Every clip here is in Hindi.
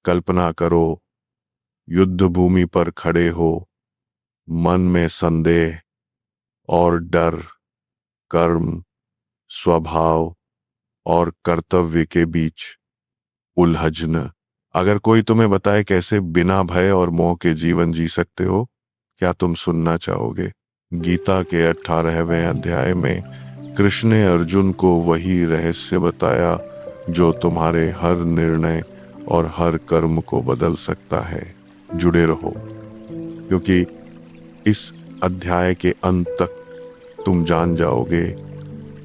कल्पना करो, युद्ध भूमि पर खड़े हो, मन में संदेह और डर, कर्म, स्वभाव और कर्तव्य के बीच उलझन। अगर कोई तुम्हें बताए कैसे बिना भय और मोह के जीवन जी सकते हो, क्या तुम सुनना चाहोगे? गीता के 18वें अध्याय में कृष्ण ने अर्जुन को वही रहस्य बताया जो तुम्हारे हर निर्णय और हर कर्म को बदल सकता है। जुड़े रहो, क्योंकि इस अध्याय के अंत तक तुम जान जाओगे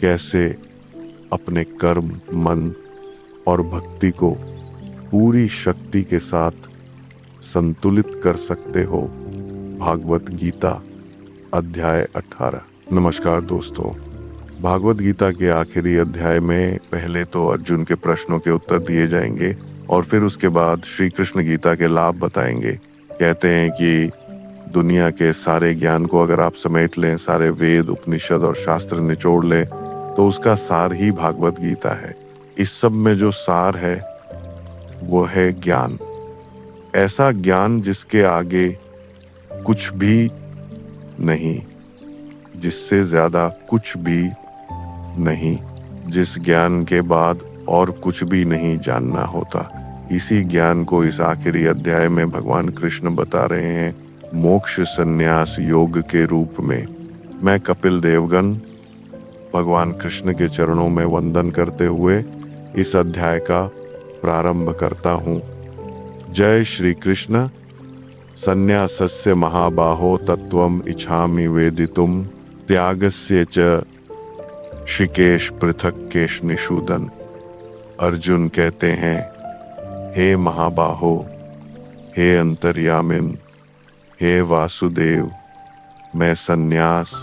कैसे अपने कर्म, मन और भक्ति को पूरी शक्ति के साथ संतुलित कर सकते हो। भागवत गीता अध्याय 18। नमस्कार दोस्तों, भागवत गीता के आखिरी अध्याय में पहले तो अर्जुन के प्रश्नों के उत्तर दिए जाएंगे और फिर उसके बाद श्री कृष्ण गीता के लाभ बताएंगे। कहते हैं कि दुनिया के सारे ज्ञान को अगर आप समेट लें, सारे वेद, उपनिषद और शास्त्र निचोड़ लें, तो उसका सार ही भागवत गीता है। इस सब में जो सार है वो है ज्ञान। ऐसा ज्ञान जिसके आगे कुछ भी नहीं, जिससे ज्यादा कुछ भी नहीं, जिस ज्ञान के बाद और कुछ भी नहीं जानना होता। इसी ज्ञान को इस आखिरी अध्याय में भगवान कृष्ण बता रहे हैं मोक्ष संन्यास योग के रूप में। मैं कपिल देवगन भगवान कृष्ण के चरणों में वंदन करते हुए इस अध्याय का प्रारंभ करता हूँ। जय श्री कृष्ण। संन्यासस्य महाबाहो तत्वम इच्छामि वेदितुम त्यागस्य च ऋषिकेश पृथक केश निषूदन। अर्जुन कहते हैं, हे महाबाहो, हे अंतर्यामिन, हे वासुदेव, मैं संन्यास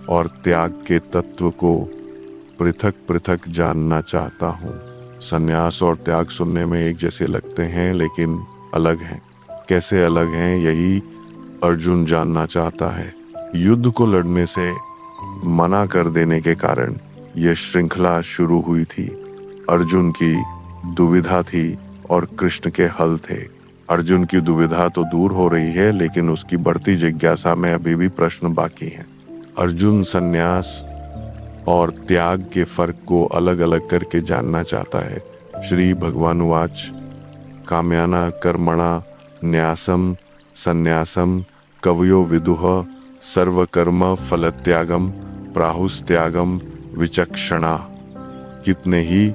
और त्याग के तत्व को पृथक पृथक जानना चाहता हूँ। संन्यास और त्याग सुनने में एक जैसे लगते हैं, लेकिन अलग हैं। कैसे अलग हैं, यही अर्जुन जानना चाहता है। युद्ध को लड़ने से मना कर देने के कारण यह श्रृंखला शुरू हुई थी। अर्जुन की दुविधा थी और कृष्ण के हल थे। अर्जुन की दुविधा तो दूर हो रही है, लेकिन उसकी बढ़ती जिज्ञासा में अभी भी प्रश्न बाकी हैं। अर्जुन संन्यास और त्याग के फर्क को अलग अलग करके जानना चाहता है। श्री भगवानुवाच काम्याना कर्मणा न्यासम संन्यासम कवयो विदुः सर्वकर्म फलत्यागम प्राहुस्त्यागम विचक्षणा। कितने ही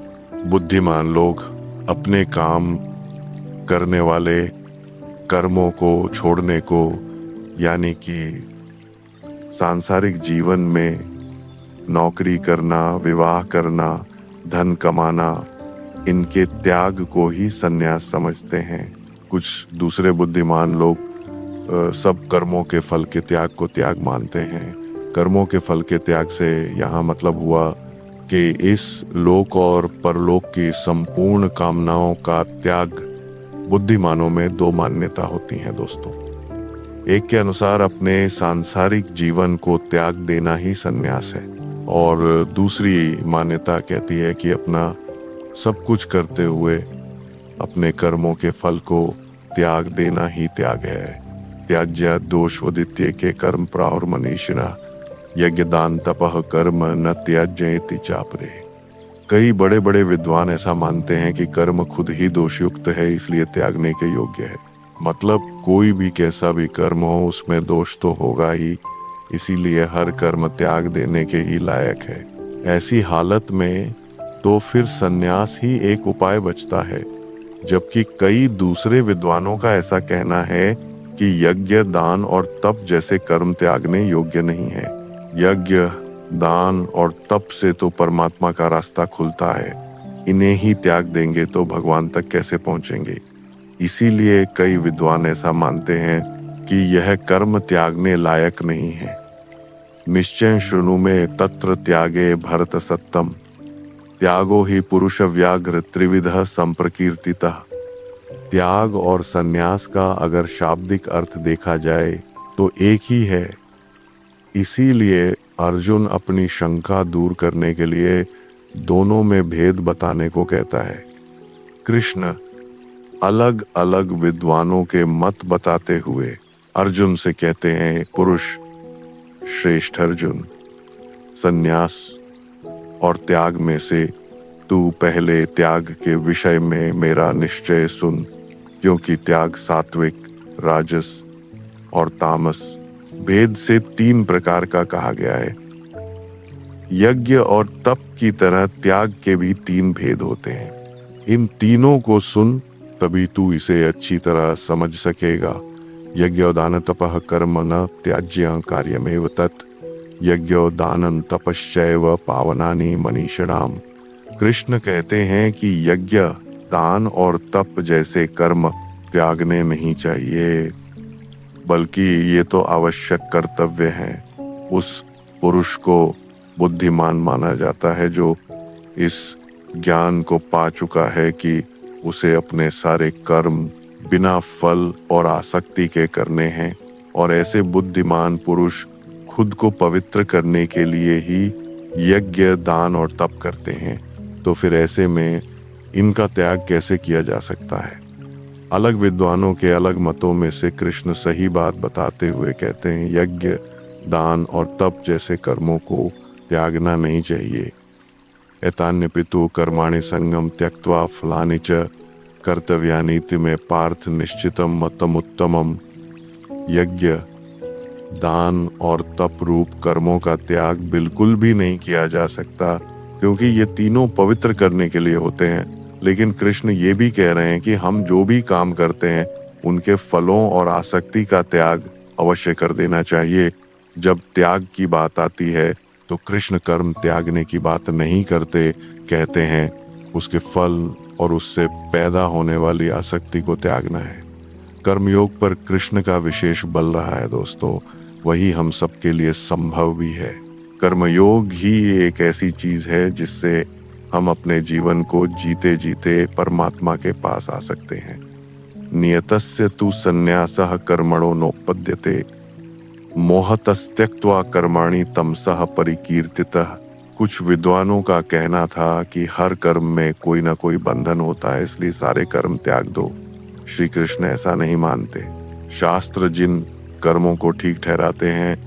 बुद्धिमान लोग अपने काम करने वाले कर्मों को छोड़ने को, यानी कि सांसारिक जीवन में नौकरी करना, विवाह करना, धन कमाना, इनके त्याग को ही संन्यास समझते हैं। कुछ दूसरे बुद्धिमान लोग सब कर्मों के फल के त्याग को त्याग मानते हैं। कर्मों के फल के त्याग से यहाँ मतलब हुआ कि इस लोक और परलोक की संपूर्ण कामनाओं का त्याग। बुद्धिमानों में दो मान्यता होती हैं दोस्तों। एक के अनुसार अपने सांसारिक जीवन को त्याग देना ही संन्यास है, और दूसरी मान्यता कहती है कि अपना सब कुछ करते हुए अपने कर्मों के फल को त्याग देना ही त्याग है। त्याज्य दोषोदित्य के कर्म प्राहुर मनीषिणा यज्ञ दान तपः कर्म न त्याज्येति चापरे। कई बड़े बड़े विद्वान ऐसा मानते हैं कि कर्म खुद ही दोषयुक्त है, इसलिए त्यागने के योग्य है। मतलब कोई भी कैसा भी कर्म हो, उसमें दोष तो होगा ही, इसीलिए हर कर्म त्याग देने के ही लायक है। ऐसी हालत में तो फिर संन्यास ही एक उपाय बचता है, जबकि कई दूसरे विद्वानों का ऐसा कहना है कि यज्ञ, दान और तप जैसे कर्म त्यागने योग्य नहीं है। यज्ञ, दान और तप से तो परमात्मा का रास्ता खुलता है, इन्हें ही त्याग देंगे तो भगवान तक कैसे पहुंचेंगे। इसीलिए कई विद्वान ऐसा मानते हैं कि यह कर्म त्यागने लायक नहीं है। निश्चय शृणु में तत्र त्यागे भरत सत्तम त्यागो ही पुरुष व्याघ्र त्रिविध संप्रकीर्तितः। त्याग और संन्यास का अगर शाब्दिक अर्थ देखा जाए तो एक ही है। इसीलिए अर्जुन अपनी शंका दूर करने के लिए दोनों में भेद बताने को कहता है। कृष्ण अलग अलग विद्वानों के मत बताते हुए अर्जुन से कहते हैं, पुरुष श्रेष्ठ अर्जुन, संन्यास और त्याग में से तू पहले त्याग के विषय में मेरा निश्चय सुन, क्योंकि त्याग सात्विक, राजस और तामस भेद से 3 प्रकार का कहा गया है। यज्ञ और तप की तरह त्याग के भी 3 भेद होते हैं। इन तीनों को सुन, तभी तू इसे अच्छी तरह समझ सकेगा। यज्ञोदान तपः कर्म न त्याज्य कार्यमेव तत्, यज्ञोदानं तपश्चैव पावनानि मनीषिणाम। कृष्ण कहते हैं कि यज्ञ, दान और तप जैसे कर्म त्यागने नहीं चाहिए, बल्कि ये तो आवश्यक कर्तव्य हैं। उस पुरुष को बुद्धिमान माना जाता है जो इस ज्ञान को पा चुका है कि उसे अपने सारे कर्म बिना फल और आसक्ति के करने हैं, और ऐसे बुद्धिमान पुरुष खुद को पवित्र करने के लिए ही यज्ञ, दान और तप करते हैं। तो फिर ऐसे में इनका त्याग कैसे किया जा सकता है? अलग विद्वानों के अलग मतों में से कृष्ण सही बात बताते हुए कहते हैं, यज्ञ, दान और तप जैसे कर्मों को त्यागना नहीं चाहिए। एतान्य पितु कर्माणि संगम त्यक्त्वा फलानि च कर्तव्यानीति में पार्थ निश्चितम मतम उत्तमम। यज्ञ, दान और तप रूप कर्मों का त्याग बिल्कुल भी नहीं किया जा सकता, क्योंकि ये तीनों पवित्र करने के लिए होते हैं। लेकिन कृष्ण ये भी कह रहे हैं कि हम जो भी काम करते हैं उनके फलों और आसक्ति का त्याग अवश्य कर देना चाहिए। जब त्याग की बात आती है तो कृष्ण कर्म त्यागने की बात नहीं करते, कहते हैं उसके फल और उससे पैदा होने वाली आसक्ति को त्यागना है। कर्मयोग पर कृष्ण का विशेष बल रहा है दोस्तों, वही हम सबके लिए संभव भी है। कर्मयोग ही एक ऐसी चीज है जिससे हम अपने जीवन को जीते जीते परमात्मा के पास आ सकते हैं। नियतस्य तु संन्यासः कर्मणो नोपद्यते, मोहतस्त्यक्त्वा कर्माणि तमसः परिकीर्तितः। कुछ विद्वानों का कहना था कि हर कर्म में कोई ना कोई बंधन होता है, इसलिए सारे कर्म त्याग दो। श्री कृष्ण ऐसा नहीं मानते। शास्त्र जिन कर्मों को ठीक ठहराते हैं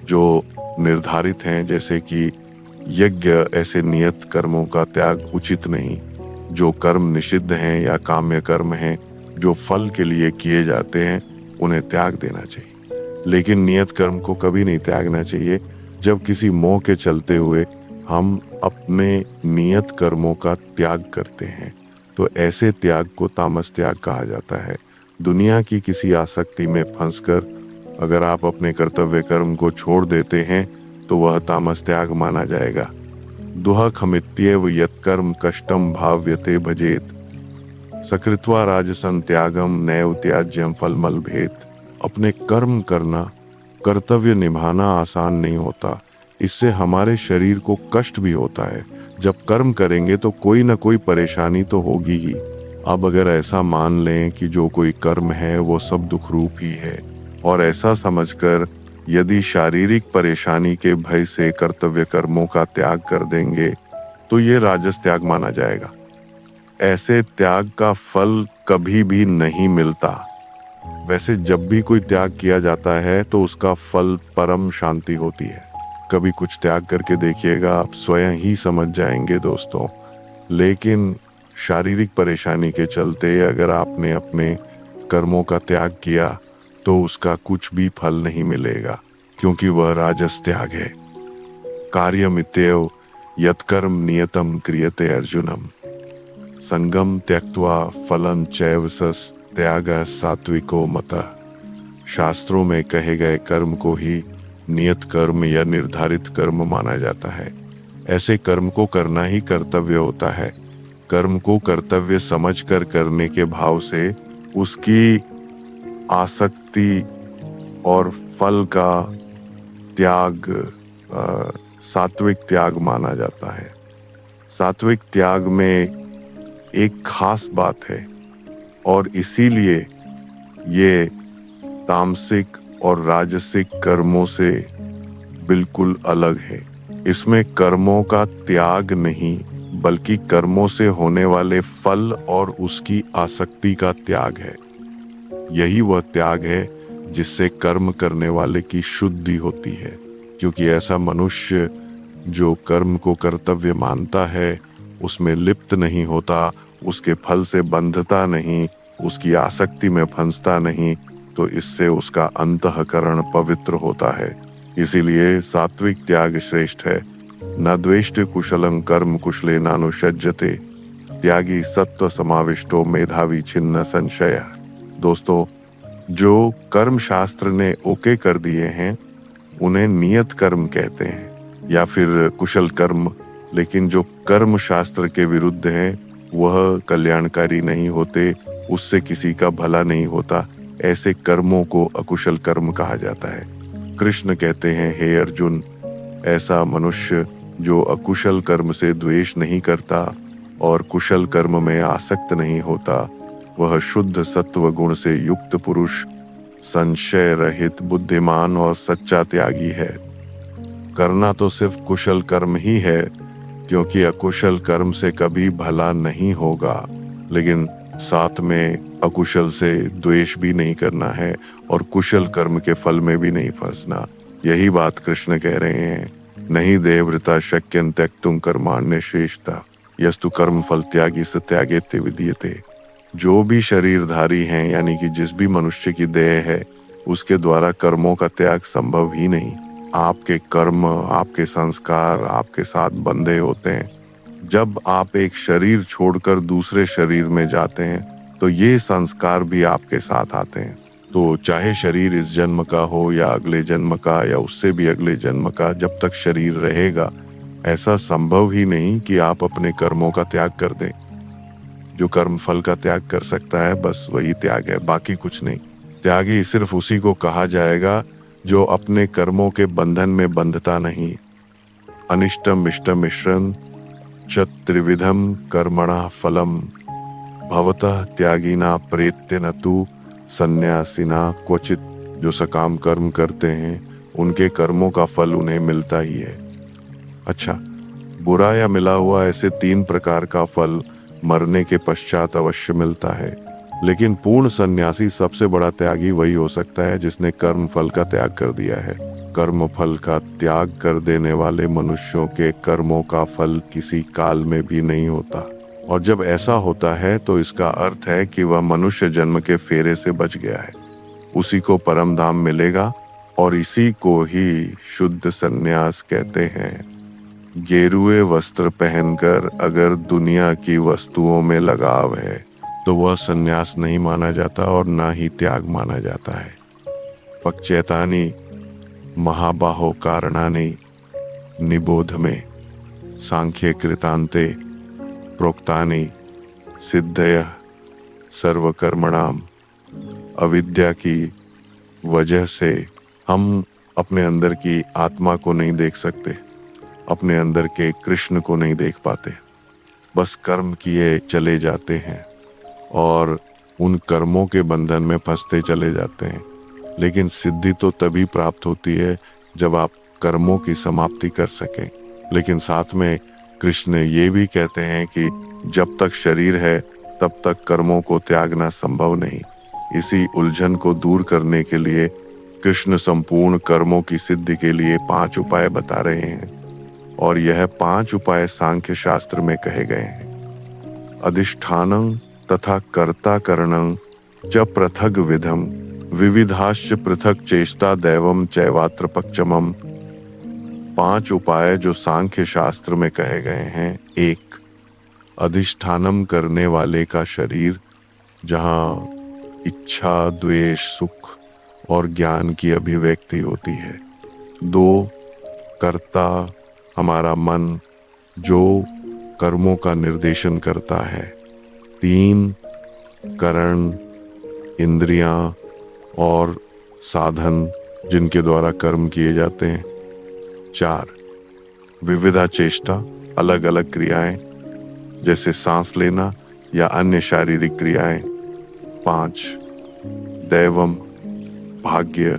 जो निर्धारित हैं, जैसे कि यज्ञ, ऐसे नियत कर्मों का त्याग उचित नहीं। जो कर्म निषिद्ध हैं या काम्य कर्म हैं जो फल के लिए किए जाते हैं, उन्हें त्याग देना चाहिए। लेकिन नियत कर्म को कभी नहीं त्यागना चाहिए। जब किसी मोह के चलते हुए हम अपने नियत कर्मों का त्याग करते हैं तो ऐसे त्याग को तामस त्याग कहा जाता है। दुनिया की किसी आसक्ति में फंसकर अगर आप अपने कर्तव्य कर्म को छोड़ देते हैं तो वह तामस त्याग माना जाएगा। दुःखमित्येव यत्कर्म कष्टम भाव्यते भजेत, सकृत्वा राजसं त्यागम नैव त्याज्यम फलमल भेद। अपने कर्म करना, कर्तव्य निभाना आसान नहीं होता। इससे हमारे शरीर को कष्ट भी होता है। जब कर्म करेंगे तो कोई ना कोई परेशानी तो होगी ही। अब अगर ऐसा मान लें कि जो कोई कर्म है वो सब दुख रूप ही है, और ऐसा समझकर यदि शारीरिक परेशानी के भय से कर्तव्य कर्मों का त्याग कर देंगे तो ये राजस त्याग माना जाएगा। ऐसे त्याग का फल कभी भी नहीं मिलता। वैसे जब भी कोई त्याग किया जाता है तो उसका फल परम शांति होती है। कभी कुछ त्याग करके देखिएगा, आप स्वयं ही समझ जाएंगे दोस्तों। लेकिन शारीरिक परेशानी के चलते अगर आपने अपने कर्मों का त्याग किया तो उसका कुछ भी फल नहीं मिलेगा, क्योंकि वह राजस त्याग है। कार्यमित्येव यत्कर्म नियतम क्रियते अर्जुनम, संगम त्यक्त्वा फलं चैव सस् त्यागः सात्विको मतः। शास्त्रों में कहे गए कर्म को ही नियत कर्म या निर्धारित कर्म माना जाता है। ऐसे कर्म को करना ही कर्तव्य होता है। कर्म को कर्तव्य समझकर करने के भाव से उसकी आसक्ति और फल का त्याग सात्विक त्याग माना जाता है। सात्विक त्याग में एक खास बात है और इसीलिए ये तामसिक और राजसिक कर्मों से बिल्कुल अलग है। इसमें कर्मों का त्याग नहीं बल्कि कर्मों से होने वाले फल और उसकी आसक्ति का त्याग है। यही वह त्याग है जिससे कर्म करने वाले की शुद्धि होती है, क्योंकि ऐसा मनुष्य जो कर्म को कर्तव्य मानता है, उसमें लिप्त नहीं होता, उसके फल से बंधता नहीं, उसकी आसक्ति में फंसता नहीं, तो इससे उसका अंतःकरण पवित्र होता है। इसीलिए सात्विक त्याग श्रेष्ठ है। न द्वेष्ट कुशलं कर्म कुशले नानुषज्यते, त्यागी सत्व समाविष्टो मेधावी छिन्न संशय। दोस्तों, जो कर्म शास्त्र ने ओके कर दिए हैं उन्हें नियत कर्म कहते हैं या फिर कुशल कर्म, लेकिन जो कर्म शास्त्र के विरुद्ध हैं वह कल्याणकारी नहीं होते, उससे किसी का भला नहीं होता। ऐसे कर्मों को अकुशल कर्म कहा जाता है। कृष्ण कहते हैं, हे अर्जुन, ऐसा मनुष्य जो अकुशल कर्म से द्वेष नहीं करता और कुशल कर्म में आसक्त नहीं होता, वह शुद्ध सत्व गुण से युक्त पुरुष, संशय रहित, बुद्धिमान और सच्चा त्यागी है। करना तो सिर्फ कुशल कर्म ही है, क्योंकि अकुशल कर्म से कभी भला नहीं होगा, लेकिन साथ में अकुशल से द्वेष भी नहीं करना है और कुशल कर्म के फल में भी नहीं फंसना। यही बात कृष्ण कह रहे हैं, नहीं देवव्रता शक्यं त्यक्तुं कर्माण्य श्रेष्ठा यस्तु कर्म फल त्यागी स त्यागेत्य विद्यते। जो भी शरीरधारी हैं, यानी कि जिस भी मनुष्य की देह है, उसके द्वारा कर्मों का त्याग संभव ही नहीं। आपके कर्म, आपके संस्कार आपके साथ बंधे होते हैं। जब आप एक शरीर छोड़कर दूसरे शरीर में जाते हैं तो ये संस्कार भी आपके साथ आते हैं। तो चाहे शरीर इस जन्म का हो या अगले जन्म का या उससे भी अगले जन्म का, जब तक शरीर रहेगा ऐसा संभव ही नहीं कि आप अपने कर्मों का त्याग कर दें। जो कर्म फल का त्याग कर सकता है बस वही त्याग है, बाकी कुछ नहीं। त्यागी सिर्फ उसी को कहा जाएगा जो अपने कर्मों के बंधन में बंधता नहीं। अनिष्टम इष्टम मिश्रम च त्रिविधम कर्मणा फलम भवतः त्यागिना प्रेत्य न तु सन्यासिना क्वचित। जो सकाम कर्म करते हैं उनके कर्मों का फल उन्हें मिलता ही है। अच्छा, बुरा या मिला हुआ ऐसे 3 प्रकार का फल मरने के पश्चात अवश्य मिलता है, लेकिन पूर्ण सन्यासी, सबसे बड़ा त्यागी वही हो सकता है जिसने कर्म फल का त्याग कर दिया है। कर्म फल का त्याग कर देने वाले मनुष्यों के कर्मों का फल किसी काल में भी नहीं होता, और जब ऐसा होता है तो इसका अर्थ है कि वह मनुष्य जन्म के फेरे से बच गया है, उसी को परम धाम मिलेगा, और इसी को ही शुद्ध सन्यास कहते हैं। गेरुए वस्त्र पहनकर अगर दुनिया की वस्तुओं में लगाव है तो वह सन्यास नहीं माना जाता और ना ही त्याग माना जाता है। पक्चैतानि महाबाहो कारणानि निबोध में सांख्य कृतांते प्रोक्तानि सिद्धयः सर्वकर्मणाम। अविद्या की वजह से हम अपने अंदर की आत्मा को नहीं देख सकते, अपने अंदर के कृष्ण को नहीं देख पाते, बस कर्म किए चले जाते हैं और उन कर्मों के बंधन में फंसते चले जाते हैं। लेकिन सिद्धि तो तभी प्राप्त होती है जब आप कर्मों की समाप्ति कर सकें। लेकिन साथ में कृष्ण ये भी कहते हैं कि जब तक शरीर है तब तक कर्मों को त्यागना संभव नहीं। इसी उलझन को दूर करने के लिए कृष्ण संपूर्ण कर्मों की सिद्धि के लिए 5 उपाय बता रहे हैं, और यह 5 उपाय सांख्य शास्त्र में कहे गए हैं। अधिष्ठानं तथा कर्ता करणं च पृथग विधम विविधाश्च पृथक चेष्टा दैवम चैवात्र पक्षमम। 5 उपाय जो सांख्य शास्त्र में कहे गए हैं। 1, अधिष्ठानम करने वाले का शरीर, जहाँ इच्छा, द्वेष, सुख और ज्ञान की अभिव्यक्ति होती है। 2, कर्ता, हमारा मन जो कर्मों का निर्देशन करता है। 3, करण, इंद्रियां और साधन जिनके द्वारा कर्म किए जाते हैं। 4, विविधा चेष्टा, अलग अलग क्रियाएं जैसे सांस लेना या अन्य शारीरिक क्रियाएं। 5, दैवम, भाग्य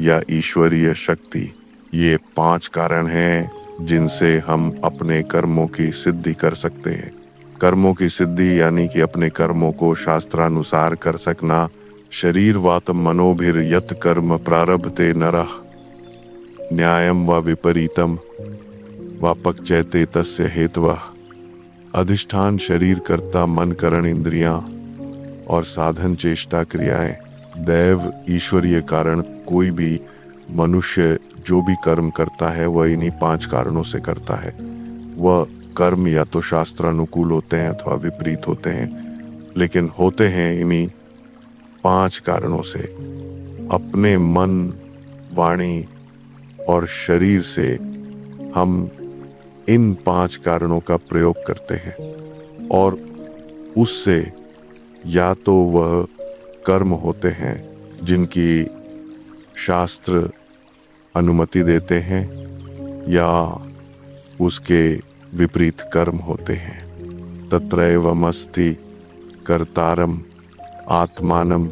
या ईश्वरीय शक्ति। ये 5 कारण हैं जिनसे हम अपने कर्मों की सिद्धि कर सकते हैं। कर्मों की सिद्धि यानी कि अपने कर्मों को शास्त्रानुसार कर सकना। शरीरवात मनोभिर यत कर्म प्रारभते नरः न्यायम व विपरीतम व पक्चयते तस्य हेतवः। अधिष्ठान शरीर कर्ता मन करण इंद्रियां और साधन चेष्टा क्रियाएं दैव ईश्वरीय कारण। कोई भी मनुष्य जो भी कर्म करता है वह इन्हीं 5 कारणों से करता है। वह कर्म या तो शास्त्रानुकूल होते हैं अथवा विपरीत होते हैं, लेकिन होते हैं इन्हीं 5 कारणों से। अपने मन, वाणी और शरीर से हम इन 5 कारणों का प्रयोग करते हैं और उससे या तो वह कर्म होते हैं जिनकी शास्त्र अनुमति देते हैं या उसके विपरीत कर्म होते हैं। तत्रैवमस्ति कर्तारम आत्मानं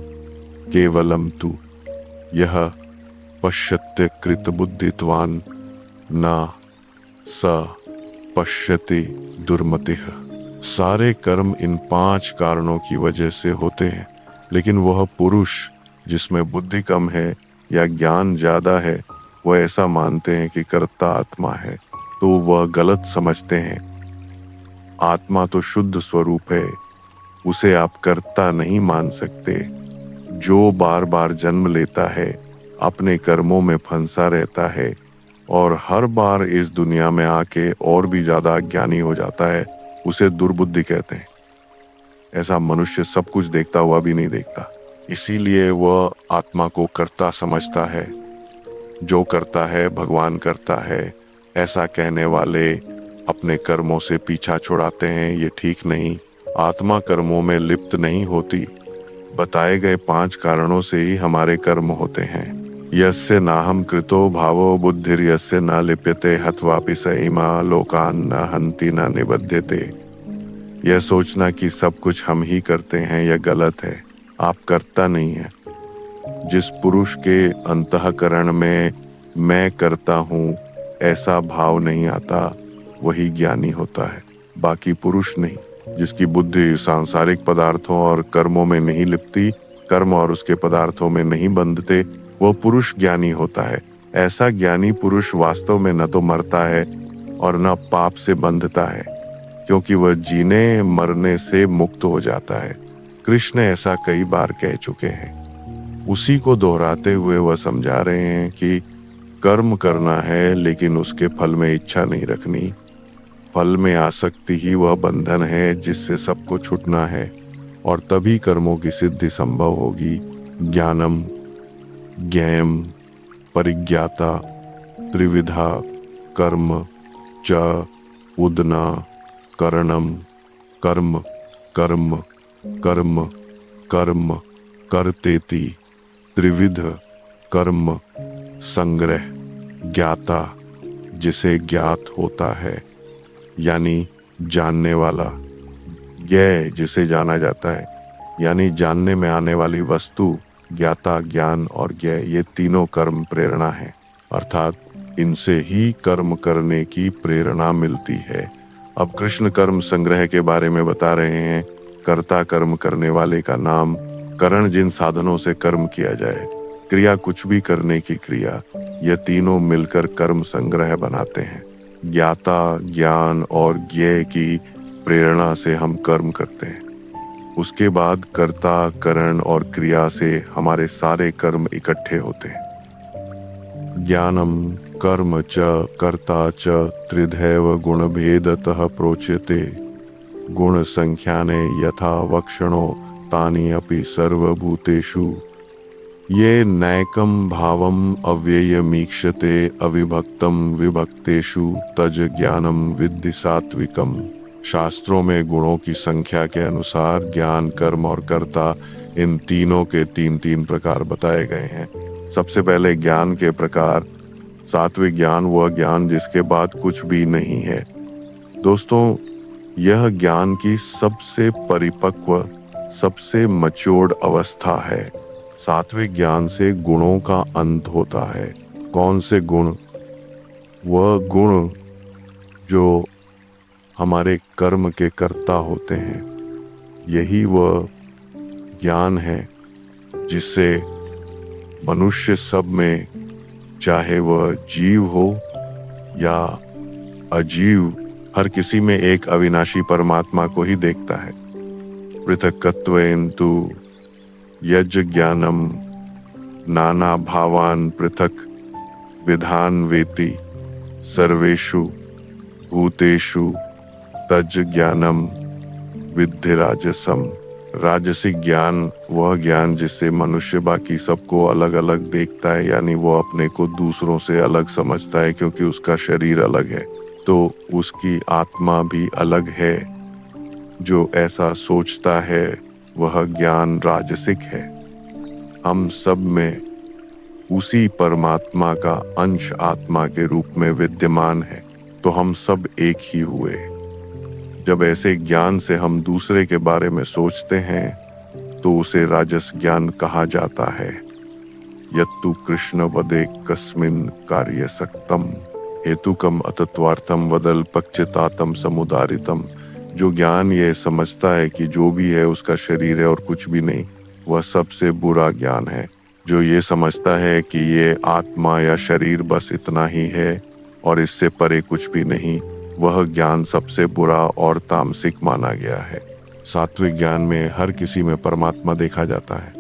केवलम तु यह पश्यत्य कृतबुद्धित्वान् न स पश्यति दुर्मतिः। सारे कर्म इन 5 कारणों की वजह से होते हैं, लेकिन वह पुरुष जिसमें बुद्धि कम है या ज्ञान ज्यादा है वह ऐसा मानते हैं कि कर्ता आत्मा है, तो वह गलत समझते हैं। आत्मा तो शुद्ध स्वरूप है, उसे आप कर्ता नहीं मान सकते। जो बार बार जन्म लेता है, अपने कर्मों में फंसा रहता है और हर बार इस दुनिया में आके और भी ज्यादा अज्ञानी हो जाता है, उसे दुर्बुद्धि कहते हैं। ऐसा मनुष्य सब कुछ देखता हुआ भी नहीं देखता, इसीलिए वह आत्मा को कर्ता समझता है। जो करता है भगवान करता है, ऐसा कहने वाले अपने कर्मों से पीछा छुड़ाते हैं। ये ठीक नहीं। आत्मा कर्मों में लिप्त नहीं होती। बताए गए 5 कारणों से ही हमारे कर्म होते हैं। यस्य नाहम कृतो भावो बुद्धिर यस्य न लिप्यते हत्वापि स इमा लोकान न हंति न निबध्यते। यह सोचना कि सब कुछ हम ही करते हैं यह गलत है। आप करता नहीं है। जिस पुरुष के अंतःकरण में मैं करता हूँ ऐसा भाव नहीं आता, वही ज्ञानी होता है, बाकी पुरुष नहीं। जिसकी बुद्धि सांसारिक पदार्थों और कर्मों में नहीं लिपती, कर्म और उसके पदार्थों में नहीं बंधते, वह पुरुष ज्ञानी होता है। ऐसा ज्ञानी पुरुष वास्तव में न तो मरता है और न पाप से बंधता है, क्योंकि वह जीने मरने से मुक्त हो जाता है। कृष्ण ऐसा कई बार कह चुके हैं। उसी को दोहराते हुए वह समझा रहे हैं कि कर्म करना है लेकिन उसके फल में इच्छा नहीं रखनी। फल में आसक्ति ही वह बंधन है जिससे सबको छूटना है, और तभी कर्मों की सिद्धि संभव होगी। ज्ञानम ज्ञेयम परिज्ञाता त्रिविधा कर्म च उदना करणम कर्म कर्म कर्म कर्म करतेति त्रिविध कर्म संग्रह ज्ञाता जिसे ज्ञात होता है यानी जानने वाला, ज्ञेय जिसे जाना जाता है यानी जानने में आने वाली वस्तु। ज्ञाता ज्ञान और ज्ञेय ये तीनों कर्म प्रेरणा है, अर्थात इनसे ही कर्म करने की प्रेरणा मिलती है। अब कृष्ण कर्म संग्रह के बारे में बता रहे हैं। कर्ता कर्म करने वाले का नाम, करण जिन साधनों से कर्म किया जाए, क्रिया कुछ भी करने की क्रिया, ये तीनों मिलकर कर्म संग्रह बनाते हैं। ज्ञाता ज्ञान और ज्ञेय की प्रेरणा से हम कर्म करते हैं। उसके बाद कर्ता करण और क्रिया से हमारे सारे कर्म इकट्ठे होते हैं। ज्ञानम कर्म च कर्ता च त्रिधैव गुण भेदतः प्रोच्यते गुण संख्याने यथा वक्षणो तानि अपि सर्वभूतेषु ये नैकम भावम अव्ययमीक्षते अविभक्तम विभक्तेषु तज ज्ञानम विद्धि सात्विकम। शास्त्रों में गुणों की संख्या के अनुसार ज्ञान कर्म और कर्ता इन तीनों के 3 प्रकार बताए गए हैं। सबसे पहले ज्ञान के प्रकार। सात्विक ज्ञान वह ज्ञान जिसके बाद कुछ भी नहीं है। दोस्तों, यह ज्ञान की सबसे परिपक्व, सबसे मैच्योर्ड अवस्था है। सात्विक ज्ञान से गुणों का अंत होता है। कौन से गुण? वह गुण जो हमारे कर्म के कर्ता होते हैं। यही वह ज्ञान है जिससे मनुष्य सब में, चाहे वह जीव हो या अजीव, हर किसी में एक अविनाशी परमात्मा को ही देखता है। पृथक्त्वेन तु यज्ञ ज्ञानम नाना भावान पृथक विधान वेति सर्वेषु भूतेषु तज ज्ञानम विद्धि राजसम। राजसिक ज्ञान वह ज्ञान जिससे मनुष्य बाकी सबको अलग अलग देखता है, यानी वो अपने को दूसरों से अलग समझता है क्योंकि उसका शरीर अलग है, तो उसकी आत्मा भी अलग है। जो ऐसा सोचता है वह ज्ञान राजसिक है। हम सब में उसी परमात्मा का अंश आत्मा के रूप में विद्यमान है, तो हम सब एक ही हुए। जब ऐसे ज्ञान से हम दूसरे के बारे में सोचते हैं तो उसे राजस ज्ञान कहा जाता है। यत्तु कृष्ण वदे कस्मिन कार्य सक्तम हेतुकम अतत्वार्थम वदल पक्षतातम समुदारितम। जो ज्ञान ये समझता है कि जो भी है उसका शरीर है और कुछ भी नहीं, वह सबसे बुरा ज्ञान है। जो ये समझता है कि ये आत्मा या शरीर बस इतना ही है और इससे परे कुछ भी नहीं, वह ज्ञान सबसे बुरा और तामसिक माना गया है। सात्विक ज्ञान में हर किसी में परमात्मा देखा जाता है।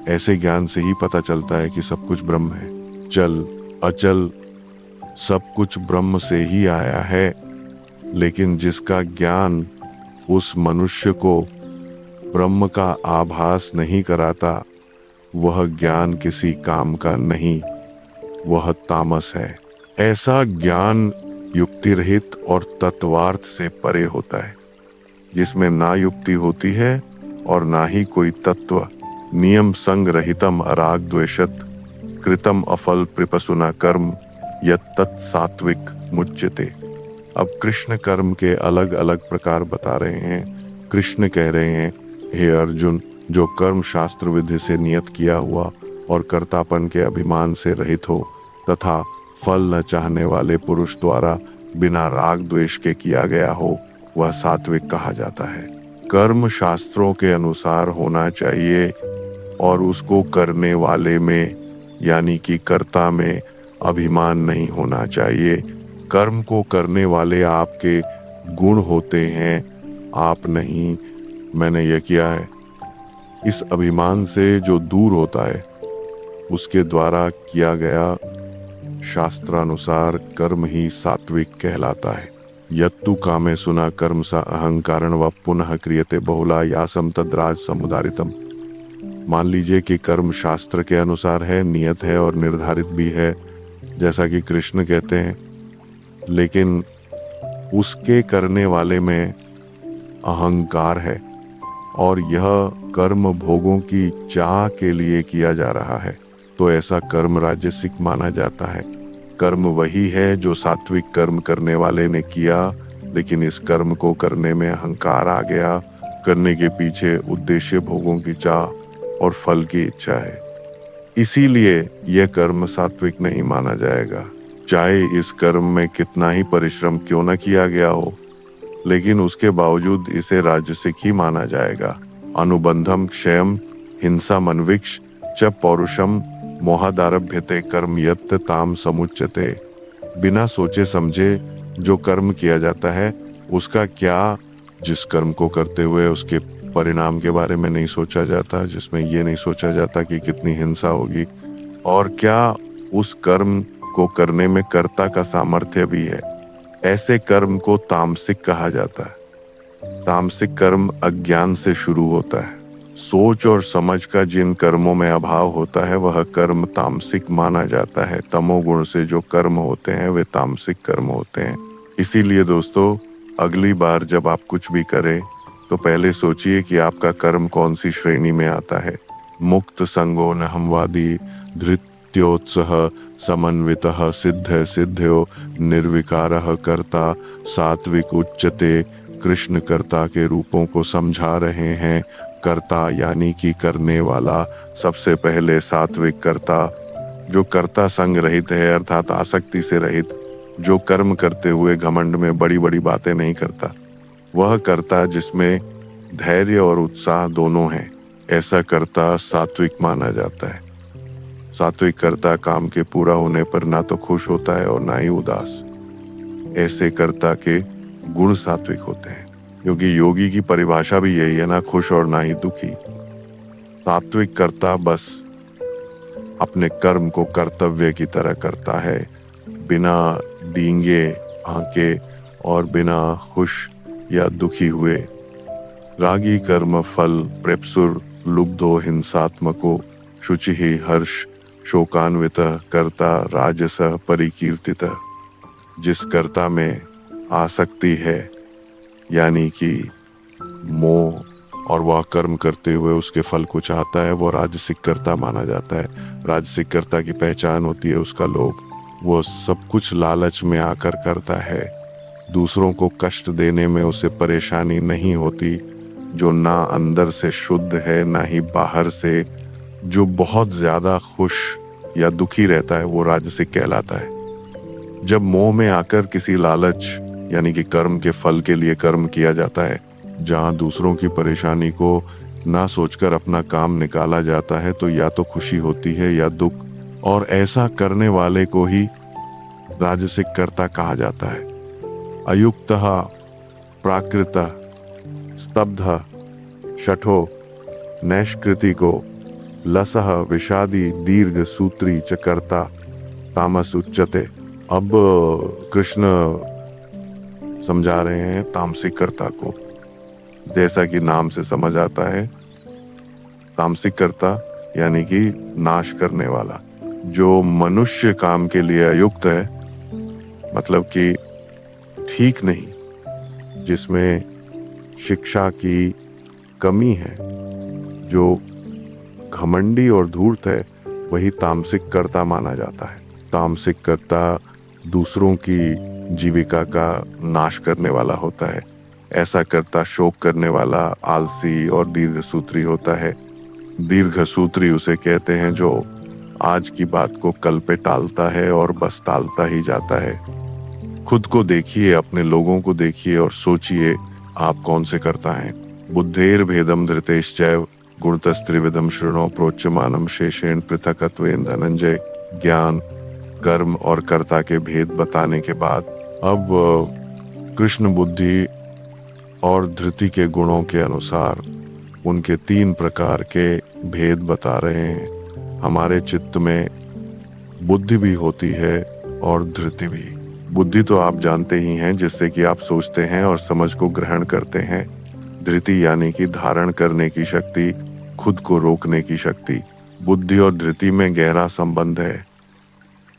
ऐसे ज्ञान से ही पता चलता है कि सब कुछ ब्रह्म है। चल अचल सब कुछ ब्रह्म से ही आया है, लेकिन जिसका ज्ञान उस मनुष्य को ब्रह्म का आभास नहीं कराता, वह ज्ञान किसी काम का नहीं, वह तामस है। ऐसा ज्ञान युक्ति रहित और तत्वार्थ से परे होता है, जिसमें ना युक्ति होती है और ना ही कोई तत्व। नियम संग रहितम अराग द्वेषत कृतम अफल प्रपसुना कर्म यत्तत् सात्विक मुच्यते। अब कृष्ण कर्म के अलग अलग प्रकार बता रहे हैं। कृष्ण कह रहे हैं, हे अर्जुन, जो कर्म शास्त्र विधि से नियत किया हुआ और कर्तापन के अभिमान से रहित हो तथा फल न चाहने वाले पुरुष द्वारा बिना राग द्वेष के किया गया हो, वह सात्विक कहा जाता है। कर्म शास्त्रों के अनुसार होना चाहिए और उसको करने वाले में यानी कि कर्ता में अभिमान नहीं होना चाहिए। कर्म को करने वाले आपके गुण होते हैं, आप नहीं, मैंने यह किया है। इस अभिमान से जो दूर होता है उसके द्वारा किया गया शास्त्रानुसार कर्म ही सात्विक कहलाता है। यत्तु कामे सुना कर्म सा अहंकारण व पुनः क्रियते बहुला यासम तद्राज समुदारितम। मान लीजिए कि कर्म शास्त्र के अनुसार है, नियत है और निर्धारित भी है, जैसा कि कृष्ण कहते हैं, लेकिन उसके करने वाले में अहंकार है और यह कर्म भोगों की चाह के लिए किया जा रहा है, तो ऐसा कर्म राजसिक माना जाता है। कर्म वही है जो सात्विक कर्म करने वाले ने किया, लेकिन इस कर्म को करने में अहंकार आ गया। करने के पीछे उद्देश्य भोगों की चाह और फल की इच्छा है, इसीलिए यह कर्म सात्विक नहीं माना जाएगा। चाहे इस कर्म में कितना ही परिश्रम क्यों न किया गया हो, लेकिन उसके बावजूद इसे राजसिक ही माना जाएगा। अनुबंधम क्षयम हिंसा मनविक्ष च पौरुषम मोहादारभ्यते कर्म यत्त ताम समुच्यते। बिना सोचे समझे जो कर्म किया जाता है उसका क्या, जिस कर्म को करते हुए उसके परिणाम के बारे में नहीं सोचा जाता, जिसमें ये नहीं सोचा जाता कि कितनी हिंसा होगी, और क्या उस कर्म को करने में कर्ता का सामर्थ्य भी है, ऐसे कर्म को तामसिक कहा जाता है। तामसिक कर्म अज्ञान से शुरू होता है। सोच और समझ का जिन कर्मों में अभाव होता है वह कर्म तामसिक माना जाता है। तमोगुण से जो कर्म होते हैं वे तामसिक कर्म होते हैं। इसीलिए दोस्तों, अगली बार जब आप कुछ भी करें तो पहले सोचिए कि आपका कर्म कौन सी श्रेणी में आता है। मुक्त संगो न हमवादी धृत्योत्सह समन्वितः सिद्ध सिद्ध्यो निर्विकारः कर्ता सात्विक उच्चते। कृष्ण कर्ता के रूपों को समझा रहे हैं। कर्ता यानी कि करने वाला, सबसे पहले सात्विक कर्ता जो कर्ता संग रहित है, अर्थात आसक्ति से रहित, जो कर्म करते हुए घमंड में बड़ी बड़ी बातें नहीं करता, वह कर्ता जिसमें धैर्य और उत्साह दोनों हैं, ऐसा कर्ता सात्विक माना जाता है। सात्विक कर्ता काम के पूरा होने पर ना तो खुश होता है और ना ही उदास। ऐसे कर्ता के गुण सात्विक होते हैं, क्योंकि योगी की परिभाषा भी यही है, ना खुश और ना ही दुखी। सात्विक कर्ता बस अपने कर्म को कर्तव्य की तरह करता है, बिना डींगे आंके और बिना खुश या दुखी हुए। रागी कर्म फल प्रेप्सुर लुब्धो हिंसात्मको शुचि हर्ष शोकान्वित कर्ता राजस परिकीर्तित। जिस कर्ता में आसक्ति है यानी कि मोह, और वह कर्म करते हुए उसके फल को चाहता है, वो राजसिक कर्ता माना जाता है। राजसिक कर्ता की पहचान होती है उसका लोभ। वो सब कुछ लालच में आकर करता है। दूसरों को कष्ट देने में उसे परेशानी नहीं होती। जो ना अंदर से शुद्ध है ना ही बाहर से, जो बहुत ज्यादा खुश या दुखी रहता है, वो राजसिक कहलाता है। जब मोह में आकर किसी लालच यानी कि कर्म के फल के लिए कर्म किया जाता है, जहां दूसरों की परेशानी को ना सोचकर अपना काम निकाला जाता है, तो या तो खुशी होती है या दुख, और ऐसा करने वाले को ही राजसिक कर्ता कहा जाता है। अयुक्तः प्राकृतः स्तब्धः शठो नैष्कृतिको लसः विषादी दीर्घ सूत्री च कर्ता तामस उच्यते। अब कृष्ण समझा रहे हैं तामसिक कर्ता को। जैसा कि नाम से समझ आता है, तामसिक कर्ता यानी कि नाश करने वाला, जो मनुष्य काम के लिए अयुक्त है, मतलब कि ठीक नहीं, जिसमें शिक्षा की कमी है, जो घमंडी और धूर्त है, वही तामसिक कर्ता माना जाता है। तामसिक कर्ता दूसरों की जीविका का नाश करने वाला होता है। ऐसा कर्ता शोक करने वाला, आलसी और दीर्घसूत्री होता है। दीर्घसूत्री उसे कहते हैं जो आज की बात को कल पे टालता है और बस टालता ही जाता है। खुद को देखिए, अपने लोगों को देखिए और सोचिए आप कौन से कर्ता हैं। बुद्धेर भेदम धृतेश्चैव गुणतस्त्रिविधम शृणो प्रोच्यमानम शेषेण पृथकत्वेन धनंजय। ज्ञान, कर्म और कर्ता के भेद बताने के बाद अब कृष्ण बुद्धि और धृति के गुणों के अनुसार उनके 3 प्रकार के भेद बता रहे हैं। हमारे चित्त में बुद्धि भी होती है और धृति भी। बुद्धि तो आप जानते ही हैं, जिससे कि आप सोचते हैं और समझ को ग्रहण करते हैं। धृति यानी कि धारण करने की शक्ति, खुद को रोकने की शक्ति। बुद्धि और धृति में गहरा संबंध है।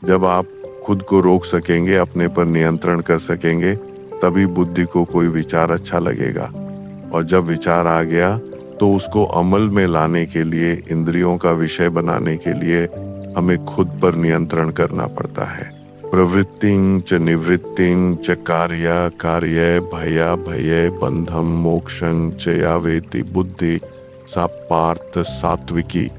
जब आप खुद को रोक सकेंगे, अपने पर नियंत्रण कर सकेंगे, तभी बुद्धि को कोई विचार अच्छा लगेगा। और जब विचार आ गया तो उसको अमल में लाने के लिए, इंद्रियों का विषय बनाने के लिए हमें खुद पर नियंत्रण करना पड़ता है। प्रवृत्तिं च निवृत्तिं च कार्य कार्य भया भये बंधम मोक्षं च या वेति बुद्धि सा पार्थ सात्विकी।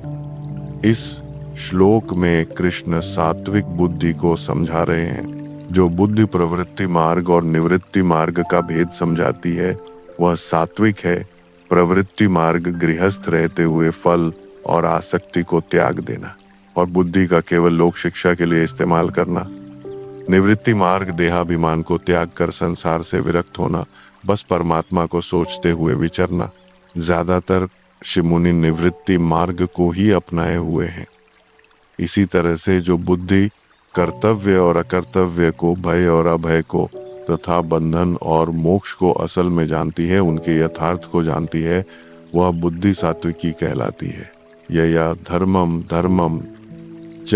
इस श्लोक में कृष्ण सात्विक बुद्धि को समझा रहे हैं। जो बुद्धि प्रवृत्ति मार्ग और निवृत्ति मार्ग का भेद समझाती है, वह सात्विक है। प्रवृत्ति मार्ग गृहस्थ रहते हुए फल और आसक्ति को त्याग देना और बुद्धि का केवल लोक शिक्षा के लिए इस्तेमाल करना। निवृत्ति मार्ग देहाभिमान को त्याग कर संसार से विरक्त होना, बस परमात्मा को सोचते हुए विचरना। ज्यादातर ऋषि-मुनि निवृत्ति मार्ग को ही अपनाए हुए हैं। इसी तरह से जो बुद्धि कर्तव्य और अकर्तव्य को, भय और अभय को तथा बंधन और मोक्ष को असल में जानती है, उनके यथार्थ को जानती है, वह बुद्धि सात्विकी कहलाती है। यया धर्मम धर्मम च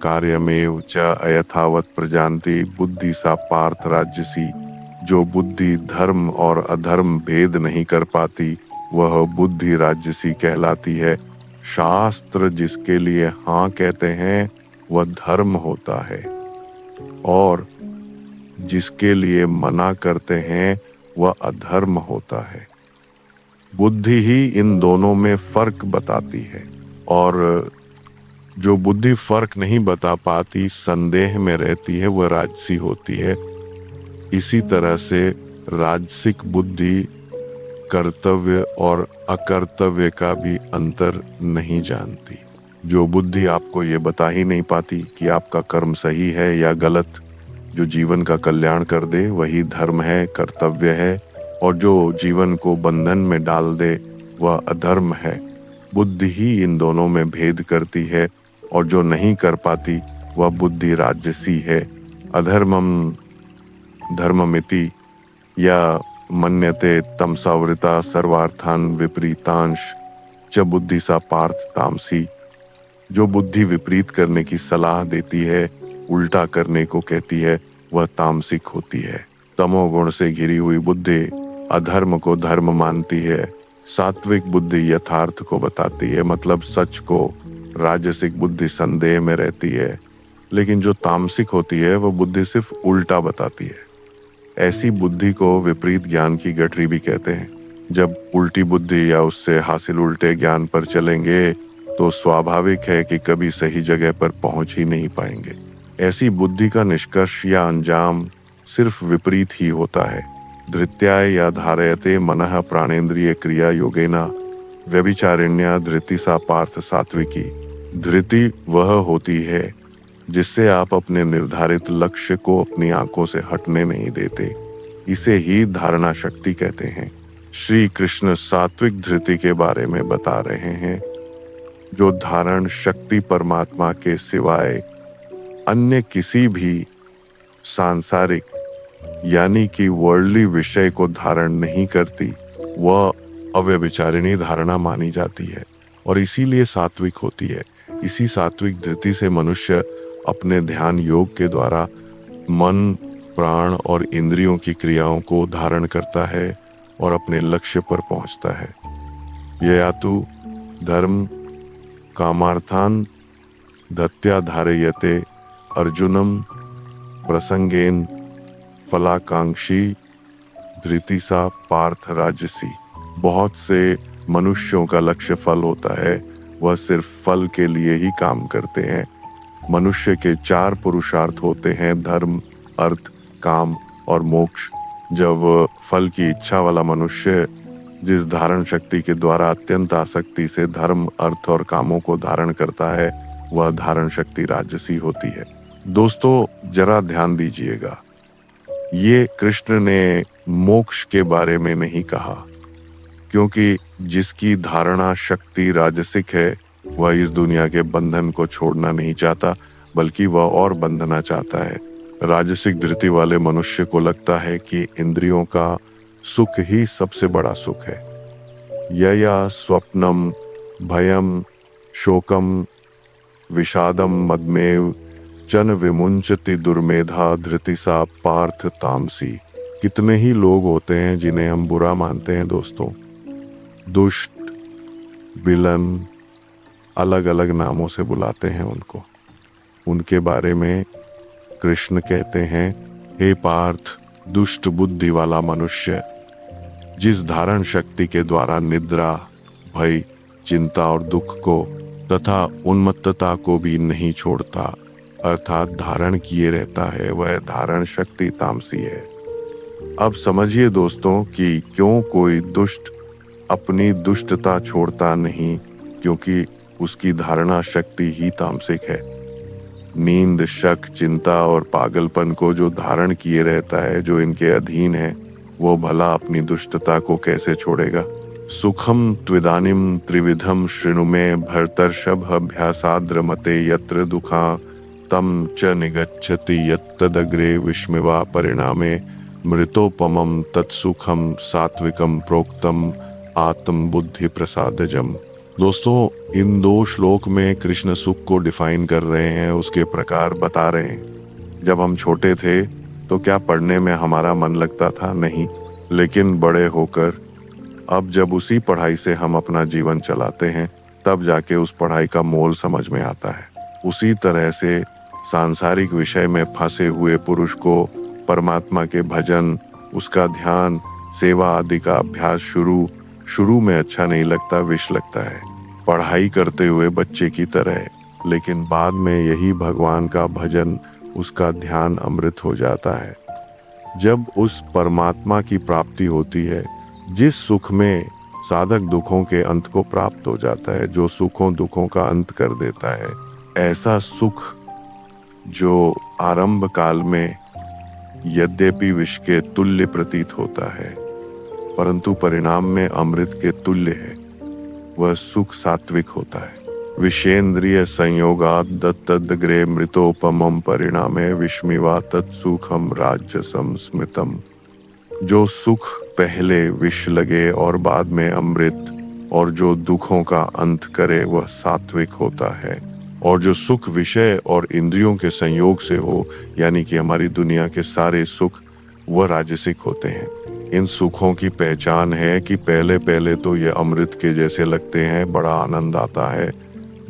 कार्यमेव च अयथावत प्रजान्ति बुद्धि सा पार्थ राजसी। जो बुद्धि धर्म और अधर्म भेद नहीं कर पाती, वह बुद्धि राजसी कहलाती है। शास्त्र जिसके लिए हाँ कहते हैं वह धर्म होता है, और जिसके लिए मना करते हैं वह अधर्म होता है। बुद्धि ही इन दोनों में फर्क बताती है। और जो बुद्धि फर्क नहीं बता पाती, संदेह में रहती है, वह राजसी होती है। इसी तरह से राजसिक बुद्धि कर्तव्य और अकर्तव्य का भी अंतर नहीं जानती। जो बुद्धि आपको ये बता ही नहीं पाती कि आपका कर्म सही है या गलत, जो जीवन का कल्याण कर दे वही धर्म है, कर्तव्य है, और जो जीवन को बंधन में डाल दे वह अधर्म है। बुद्धि ही इन दोनों में भेद करती है, और जो नहीं कर पाती वह बुद्धि राजसी है। अधर्मम धर्ममिति या मन्यते तमसावृता सर्वार्थान विपरीतांश च बुद्धि सा पार्थ तामसी। जो बुद्धि विपरीत करने की सलाह देती है, उल्टा करने को कहती है, वह तामसिक होती है। तमोगुण से घिरी हुई बुद्धि अधर्म को धर्म मानती है। सात्विक बुद्धि यथार्थ को बताती है, मतलब सच को। राजसिक बुद्धि संदेह में रहती है। लेकिन जो तामसिक होती है वह बुद्धि सिर्फ उल्टा बताती है। ऐसी बुद्धि को विपरीत ज्ञान की गठरी भी कहते हैं। जब उल्टी बुद्धि या उससे हासिल उल्टे ज्ञान पर चलेंगे तो स्वाभाविक है कि कभी सही जगह पर पहुंच ही नहीं पाएंगे। ऐसी बुद्धि का निष्कर्ष या अंजाम सिर्फ विपरीत ही होता है। धृत्याय या धारयते मनः प्राणेन्द्रिय क्रिया योगेना व्यभिचारिण्या धृति सा पार्थ सात्विकी। धृति वह होती है जिससे आप अपने निर्धारित लक्ष्य को अपनी आंखों से हटने नहीं देते। इसे ही धारणा शक्ति कहते हैं। श्री कृष्ण सात्विक धृति के बारे में बता रहे हैं, जो धारण शक्ति परमात्मा के सिवाय अन्य किसी भी सांसारिक यानी कि वर्ल्डली विषय को धारण नहीं करती, वह अव्यभिचारिणी धारणा मानी जाती है और इसीलिए सात्विक होती है। इसी सात्विक धृति से मनुष्य अपने ध्यान योग के द्वारा मन, प्राण और इंद्रियों की क्रियाओं को धारण करता है और अपने लक्ष्य पर पहुंचता है। यया तु धर्म कामार्थान दत्या धारयते अर्जुनम प्रसंगेन फलाकांक्षी धृति सा पार्थ राजसी। बहुत से मनुष्यों का लक्ष्य फल होता है, वह सिर्फ फल के लिए ही काम करते हैं। मनुष्य के 4 पुरुषार्थ होते हैं, धर्म, अर्थ, काम और मोक्ष। जब फल की इच्छा वाला मनुष्य जिस धारण शक्ति के द्वारा अत्यंत आसक्ति से धर्म, अर्थ और कामों को धारण करता है, वह धारण शक्ति राजसी होती है। दोस्तों, जरा ध्यान दीजिएगा, ये कृष्ण ने मोक्ष के बारे में नहीं कहा, क्योंकि जिसकी धारणा शक्ति राजसिक है वह इस दुनिया के बंधन को छोड़ना नहीं चाहता, बल्कि वह और बंधना चाहता है। राजसिक धृति वाले मनुष्य को लगता है कि इंद्रियों का सुख ही सबसे बड़ा सुख है। यया स्वप्नम भयम शोकम विषादम मदमेव चन विमुंचति दुर्मेधा धृति सा पार्थ तामसी। कितने ही लोग होते हैं जिन्हें हम बुरा मानते हैं दोस्तों, दुष्ट, विलन, अलग अलग नामों से बुलाते हैं उनको। उनके बारे में कृष्ण कहते हैं, हे पार्थ, दुष्ट बुद्धि वाला मनुष्य जिस धारण शक्ति के द्वारा निद्रा, भय, चिंता और दुख को तथा उन्मत्तता को भी नहीं छोड़ता, अर्थात धारण किए रहता है, वह धारण शक्ति तामसी है। अब समझिए दोस्तों कि क्यों कोई दुष्ट अपनी दुष्टता छोड़ता नहीं, क्योंकि उसकी धारणा शक्ति ही तामसिक है। नींद, शक, चिंता और पागलपन को जो धारण किए रहता है, जो इनके अधीन है, वो भला अपनी दुष्टता को कैसे छोड़ेगा। सुखम त्विदानिम त्रिविधम शृणु में भर्तर्षभ अभ्यासाद्र मते यत्र दुखा तम च निगच्छति यत्तदग्रे विस्मिवा परिणामे मृतोपमम तत्सुखम सात्विकम प्रोक्तम आत्म बुद्धि प्रसादजम। दोस्तों, इन 2 श्लोक में कृष्ण सुख को डिफाइन कर रहे हैं, उसके प्रकार बता रहे हैं। जब हम छोटे थे तो क्या पढ़ने में हमारा मन लगता था? नहीं। लेकिन बड़े होकर अब जब उसी पढ़ाई से हम अपना जीवन चलाते हैं, तब जाके उस पढ़ाई का मोल समझ में आता है। उसी तरह से सांसारिक विषय में फंसे हुए पुरुष को परमात्मा के भजन, उसका ध्यान, सेवा आदि का अभ्यास शुरू में अच्छा नहीं लगता, विष लगता है। पढ़ाई करते हुए बच्चे की तरह लेकिन बाद में यही भगवान का भजन, उसका ध्यान अमृत हो जाता है। जब उस परमात्मा की प्राप्ति होती है जिस सुख में साधक दुखों के अंत को प्राप्त हो जाता है, जो सुखों दुखों का अंत कर देता है, ऐसा सुख जो आरंभ काल में यद्यपि विष के तुल्य प्रतीत होता है परंतु परिणाम में अमृत के तुल्य है, वह सुख सात्विक होता है। विषेन्द्रिय संयोगात् दत्तदग्रे मृतोपमं परिणामे विषमिवा तत्सुखम राजसम स्मृतम। जो सुख पहले विष लगे और बाद में अमृत, और जो दुखों का अंत करे वह सात्विक होता है। और जो सुख विषय और इंद्रियों के संयोग से हो, यानी कि हमारी दुनिया के सारे सुख, वह राजसिक होते हैं। इन सुखों की पहचान है कि पहले पहले तो ये अमृत के जैसे लगते हैं, बड़ा आनंद आता है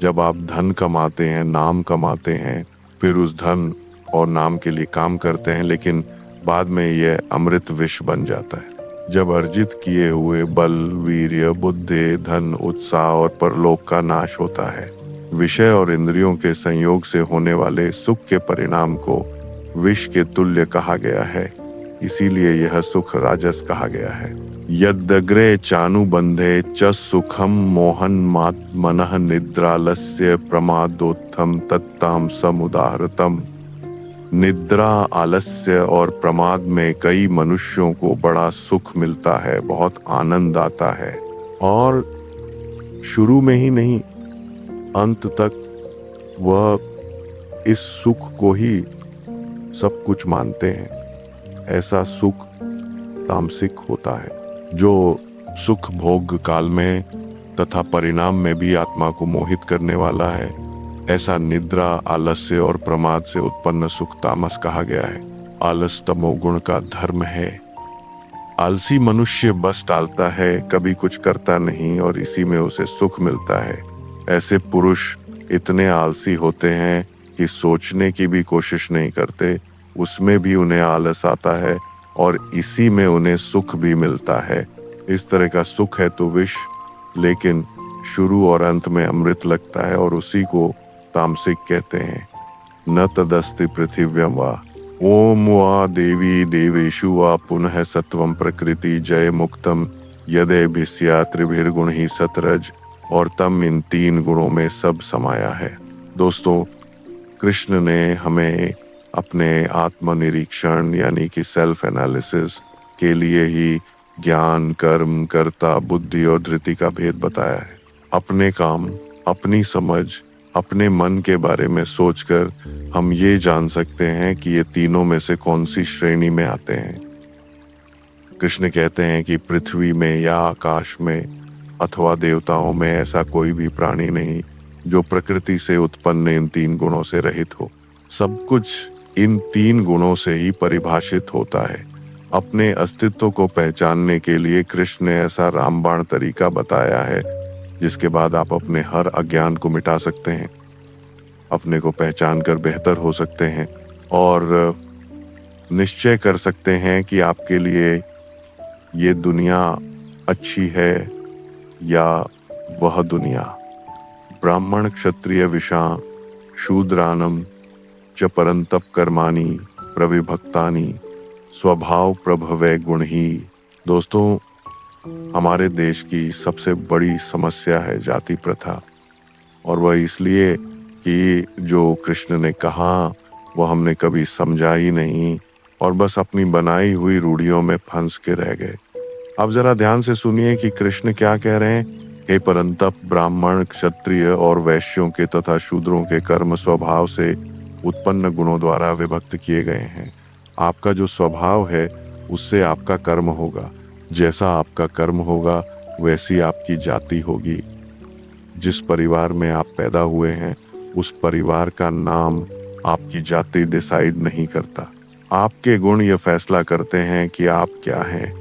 जब आप धन कमाते हैं, नाम कमाते हैं, फिर उस धन और नाम के लिए काम करते हैं, लेकिन बाद में यह अमृत विष बन जाता है। जब अर्जित किए हुए बल, वीर्य, बुद्धि, धन, उत्साह और परलोक का नाश होता है। विषय और इंद्रियों के संयोग से होने वाले सुख के परिणाम को विष के तुल्य कहा गया है, इसीलिए यह सुख राजस कहा गया है। यद्दग्रे चानुबंधे च सुखम मोहन मनः निद्रालस्य प्रमादोत्थम तत्ताम समुदाहृतम। निद्रा, आलस्य और प्रमाद में कई मनुष्यों को बड़ा सुख मिलता है, बहुत आनंद आता है, और शुरू में ही नहीं अंत तक वह इस सुख को ही सब कुछ मानते हैं। ऐसा सुख तामसिक होता है, जो सुख भोग काल में तथा परिणाम में भी आत्मा को मोहित करने वाला है। ऐसा निद्रा, आलस्य और प्रमाद से उत्पन्न सुख तामस कहा गया है। आलस तमोगुण का धर्म है। आलसी मनुष्य बस टालता है, कभी कुछ करता नहीं और इसी में उसे सुख मिलता है। ऐसे पुरुष इतने आलसी होते हैं कि सोचने की भी कोशिश नहीं करते, उसमें भी उन्हें आलस आता है और इसी में उन्हें सुख भी मिलता है। इस तरह का सुख है तो विष, लेकिन शुरू और अंत में अमृत लगता है और उसी को तामसिक कहते हैं। न तदस्ति पृथिव्यम वा ओम वा देवी देवेषु वा पुनः सत्वम प्रकृति जय मुक्तम यदे भिस्या त्रिभिर्गुण ही सतरज। और तम इन तीन गुणों में सब समाया है। दोस्तों, कृष्ण ने हमें अपने आत्मनिरीक्षण यानी कि सेल्फ एनालिसिस के लिए ही ज्ञान, कर्म, कर्ता, बुद्धि और धृति का भेद बताया है। अपने काम, अपनी समझ, अपने मन के बारे में सोचकर हम ये जान सकते हैं कि ये तीनों में से कौन सी श्रेणी में आते हैं। कृष्ण कहते हैं कि पृथ्वी में या आकाश में अथवा देवताओं में ऐसा कोई भी प्राणी नहीं जो प्रकृति से उत्पन्न इन तीन गुणों से रहित हो। सब कुछ इन तीन गुणों से ही परिभाषित होता है। अपने अस्तित्व को पहचानने के लिए कृष्ण ने ऐसा रामबाण तरीका बताया है जिसके बाद आप अपने हर अज्ञान को मिटा सकते हैं, अपने को पहचान कर बेहतर हो सकते हैं और निश्चय कर सकते हैं कि आपके लिए ये दुनिया अच्छी है या वह दुनिया। ब्राह्मण क्षत्रिय विषा शूद्रानम च परंतप कर्माणि प्रविभक्तानि स्वभाव प्रभवे गुण ही। दोस्तों, हमारे देश की सबसे बड़ी समस्या है जाति प्रथा, और वह इसलिए कि जो कृष्ण ने कहा वह हमने कभी समझा ही नहीं और बस अपनी बनाई हुई रूढ़ियों में फंस के रह गए। अब जरा ध्यान से सुनिए कि कृष्ण क्या कह रहे हैं। हे परंतप, ब्राह्मण, क्षत्रिय और वैश्यों के तथा शूद्रों के कर्म स्वभाव से उत्पन्न गुणों द्वारा विभक्त किए गए हैं। आपका जो स्वभाव है उससे आपका कर्म होगा। जैसा आपका कर्म होगा वैसी आपकी जाति होगी। जिस परिवार में आप पैदा हुए हैं उस परिवार का नाम आपकी जाति डिसाइड नहीं करता। आपके गुण यह फैसला करते हैं कि आप क्या हैं।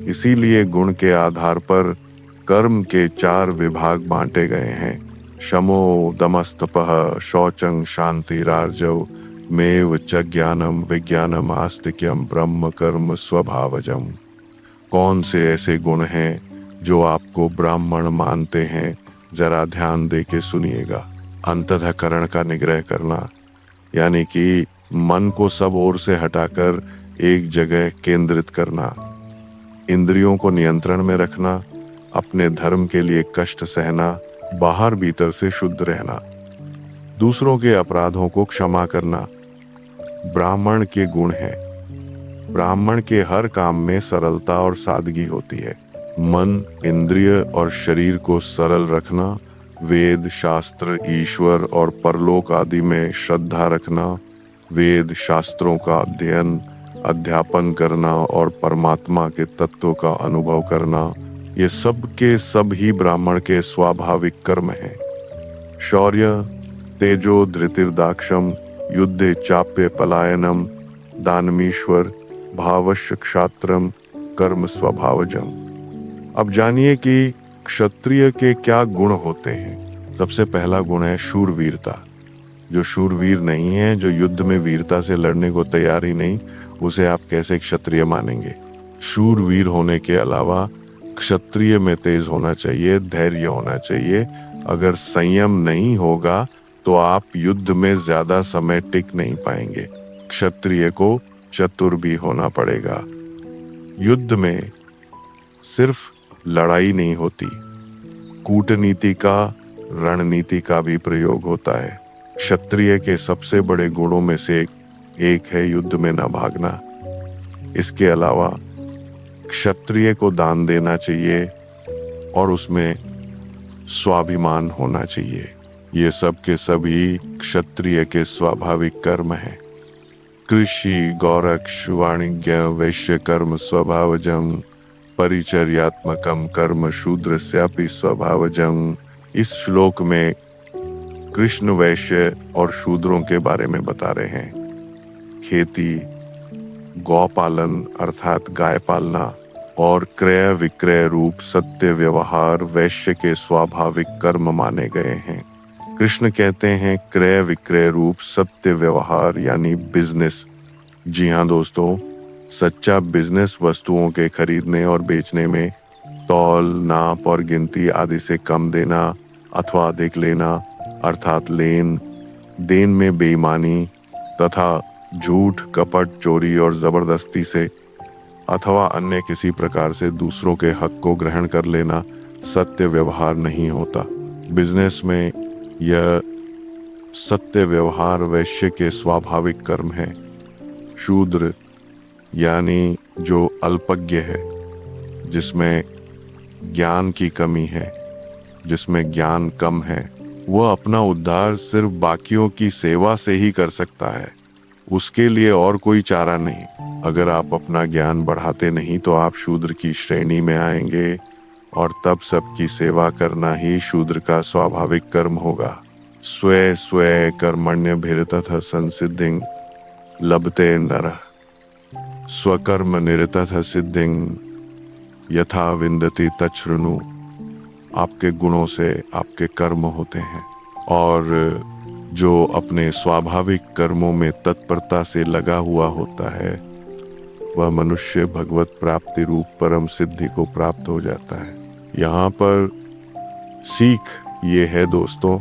इसीलिए गुण के आधार पर कर्म के 4 विभाग बांटे गए हैं। शमो दमस्तपः शौचं शांतिरार्जव मेव च ज्ञानम विज्ञानम आस्तिक्यम ब्रह्म कर्म स्वभावजम। कौन से ऐसे गुण हैं जो आपको ब्राह्मण मानते हैं? जरा ध्यान दे के सुनिएगा। अंतःकरण का निग्रह करना, यानी कि मन को सब ओर से हटाकर एक जगह केंद्रित करना, इंद्रियों को नियंत्रण में रखना, अपने धर्म के लिए कष्ट सहना, बाहर भीतर से शुद्ध रहना, दूसरों के अपराधों को क्षमा करना ब्राह्मण के गुण हैं। ब्राह्मण के हर काम में सरलता और सादगी होती है। मन, इंद्रिय और शरीर को सरल रखना, वेद, शास्त्र, ईश्वर और परलोक आदि में श्रद्धा रखना, वेद शास्त्रों का अध्ययन, अध्यापन करना और परमात्मा के तत्व का अनुभव करना, ये सब के सब ही ब्राह्मण के स्वाभाविक कर्म हैं। शौर्य, तेजो धृतिर्दाक्षम, युद्धे चाप्य पलायनम, दानमीश्वर, भावश्य क्षात्रम, कर्म स्वभावजम। अब जानिए कि क्षत्रिय के क्या गुण होते हैं। सबसे पहला गुण है शूरवीरता। जो शूरवीर नहीं है, जो युद्ध में वीरता से लड़ने को तैयार ही नहीं, उसे आप कैसे क्षत्रिय मानेंगे। शूरवीर होने के अलावा क्षत्रिय में तेज होना चाहिए, धैर्य होना चाहिए। अगर संयम नहीं होगा तो आप युद्ध में ज्यादा समय टिक नहीं पाएंगे। क्षत्रिय को चतुर भी होना पड़ेगा। युद्ध में सिर्फ लड़ाई नहीं होती, कूटनीति का, रणनीति का भी प्रयोग होता है। क्षत्रिय के सबसे बड़े गुणों में से एक है युद्ध में न भागना। इसके अलावा क्षत्रिय को दान देना चाहिए और उसमें स्वाभिमान होना चाहिए। ये सब के सभी क्षत्रिय के स्वाभाविक कर्म हैं। कृषि, गौरक्ष, वाणिज्य, वैश्य कर्म स्वभावजं, परिचर्यात्मकम कर्म शूद्रस्यापि स्वभावजं। इस श्लोक में कृष्ण वैश्य और शूद्रों के बारे में बता रहे हैं। खेती, गौपालन अर्थात गाय पालना और क्रय विक्रय रूप सत्य व्यवहार वैश्य के स्वाभाविक कर्म माने गए हैं। कृष्ण कहते हैं क्रय विक्रय रूप सत्य व्यवहार यानी बिजनेस। जी हाँ दोस्तों, सच्चा बिजनेस वस्तुओं के खरीदने और बेचने में तौल, नाप और गिनती आदि से कम देना अथवा अधिक लेना अर्थात लेन देन में बेईमानी तथा झूठ, कपट, चोरी और जबरदस्ती से अथवा अन्य किसी प्रकार से दूसरों के हक को ग्रहण कर लेना सत्य व्यवहार नहीं होता। बिजनेस में यह सत्य व्यवहार वैश्य के स्वाभाविक कर्म है। शूद्र यानी जो अल्पज्ञ है, जिसमें ज्ञान की कमी है, जिसमें ज्ञान कम है, वह अपना उद्धार सिर्फ बाकियों की सेवा से ही कर सकता है। उसके लिए और कोई चारा नहीं। अगर आप अपना ज्ञान बढ़ाते नहीं तो आप शूद्र की श्रेणी में आएंगे और तब सबकी सेवा करना ही शूद्र का स्वाभाविक कर्म होगा। स्वे स्वे कर्मण्यभिरतः संसिद्धिं लभते नरः, स्वकर्म निरतः सिद्धिं यथा विन्दति तच्छृणु। आपके गुणों से आपके कर्म होते हैं और जो अपने स्वाभाविक कर्मों में तत्परता से लगा हुआ होता है वह मनुष्य भगवत प्राप्ति रूप परम सिद्धि को प्राप्त हो जाता है। यहाँ पर सीख ये है दोस्तों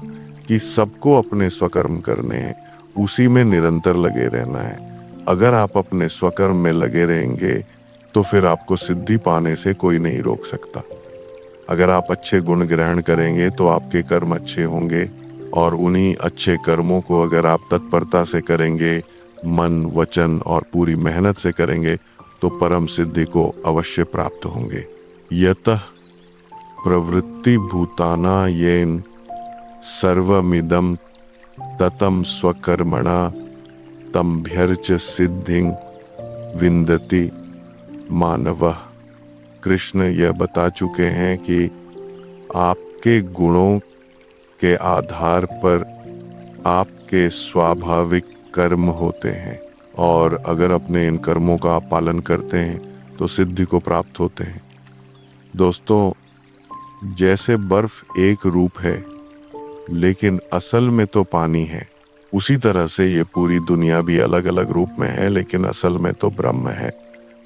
कि सबको अपने स्वकर्म करने हैं, उसी में निरंतर लगे रहना है। अगर आप अपने स्वकर्म में लगे रहेंगे तो फिर आपको सिद्धि पाने से कोई नहीं रोक सकता। अगर आप अच्छे गुण ग्रहण करेंगे तो आपके कर्म अच्छे होंगे और उन्हीं अच्छे कर्मों को अगर आप तत्परता से करेंगे, मन, वचन और पूरी मेहनत से करेंगे तो परम सिद्धि को अवश्य प्राप्त होंगे। यतः प्रवृत्ति भूताना येन सर्वमिदं ततं स्वकर्मणा तम्भ्यर्च सिद्धिं विन्दति मानवः। कृष्ण यह बता चुके हैं कि आपके गुणों के आधार पर आपके स्वाभाविक कर्म होते हैं और अगर अपने इन कर्मों का आप पालन करते हैं तो सिद्धि को प्राप्त होते हैं। दोस्तों, जैसे बर्फ एक रूप है लेकिन असल में तो पानी है, उसी तरह से ये पूरी दुनिया भी अलग अलग रूप में है लेकिन असल में तो ब्रह्म है।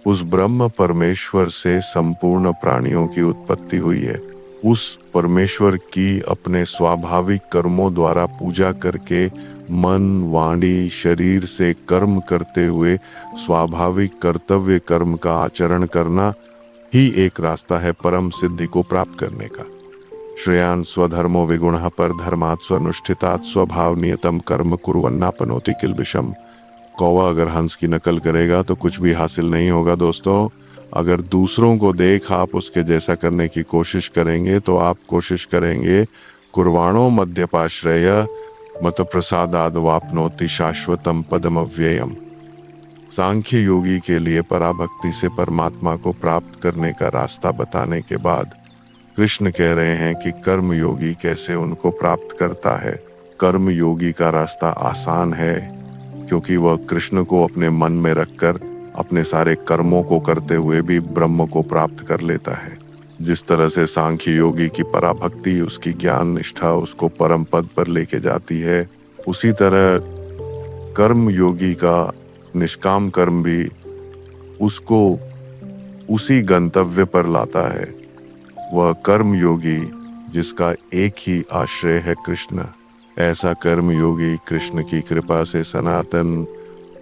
उस ब्रह्म परमेश्वर से संपूर्ण प्राणियों की उत्पत्ति हुई है उस परमेश्वर की अपने स्वाभाविक कर्मों द्वारा पूजा करके मन वाणी शरीर से कर्म करते हुए स्वाभाविक कर्तव्य कर्म का आचरण करना ही एक रास्ता है परम सिद्धि को प्राप्त करने का। श्रेयान स्वधर्मो विगुणः पर धर्मात् स्वनुष्ठितात् स्वभाव नियतम कर्म कुर्वन्नापनोति किल्बिषम। कौवा अगर हंस की नकल करेगा तो कुछ भी हासिल नहीं होगा दोस्तों। अगर दूसरों को देख आप उसके जैसा करने की कोशिश करेंगे तो आप कोशिश करेंगे कुर्वाणो मध्यपाश्रय मत प्रसादाद वापनोति शाश्वतम पदम अव्ययम। सांख्य योगी के लिए पराभक्ति से परमात्मा को प्राप्त करने का रास्ता बताने के बाद कृष्ण कह रहे हैं कि कर्म योगी कैसे उनको प्राप्त करता है। कर्म योगी का रास्ता आसान है क्योंकि वह कृष्ण को अपने मन में रखकर अपने सारे कर्मों को करते हुए भी ब्रह्म को प्राप्त कर लेता है। जिस तरह से सांख्य योगी की पराभक्ति उसकी ज्ञान निष्ठा उसको परम पद पर लेके जाती है, उसी तरह कर्म योगी का निष्काम कर्म भी उसको उसी गंतव्य पर लाता है। वह कर्म योगी जिसका एक ही आश्रय है कृष्ण, ऐसा कर्म योगी कृष्ण की कृपा से सनातन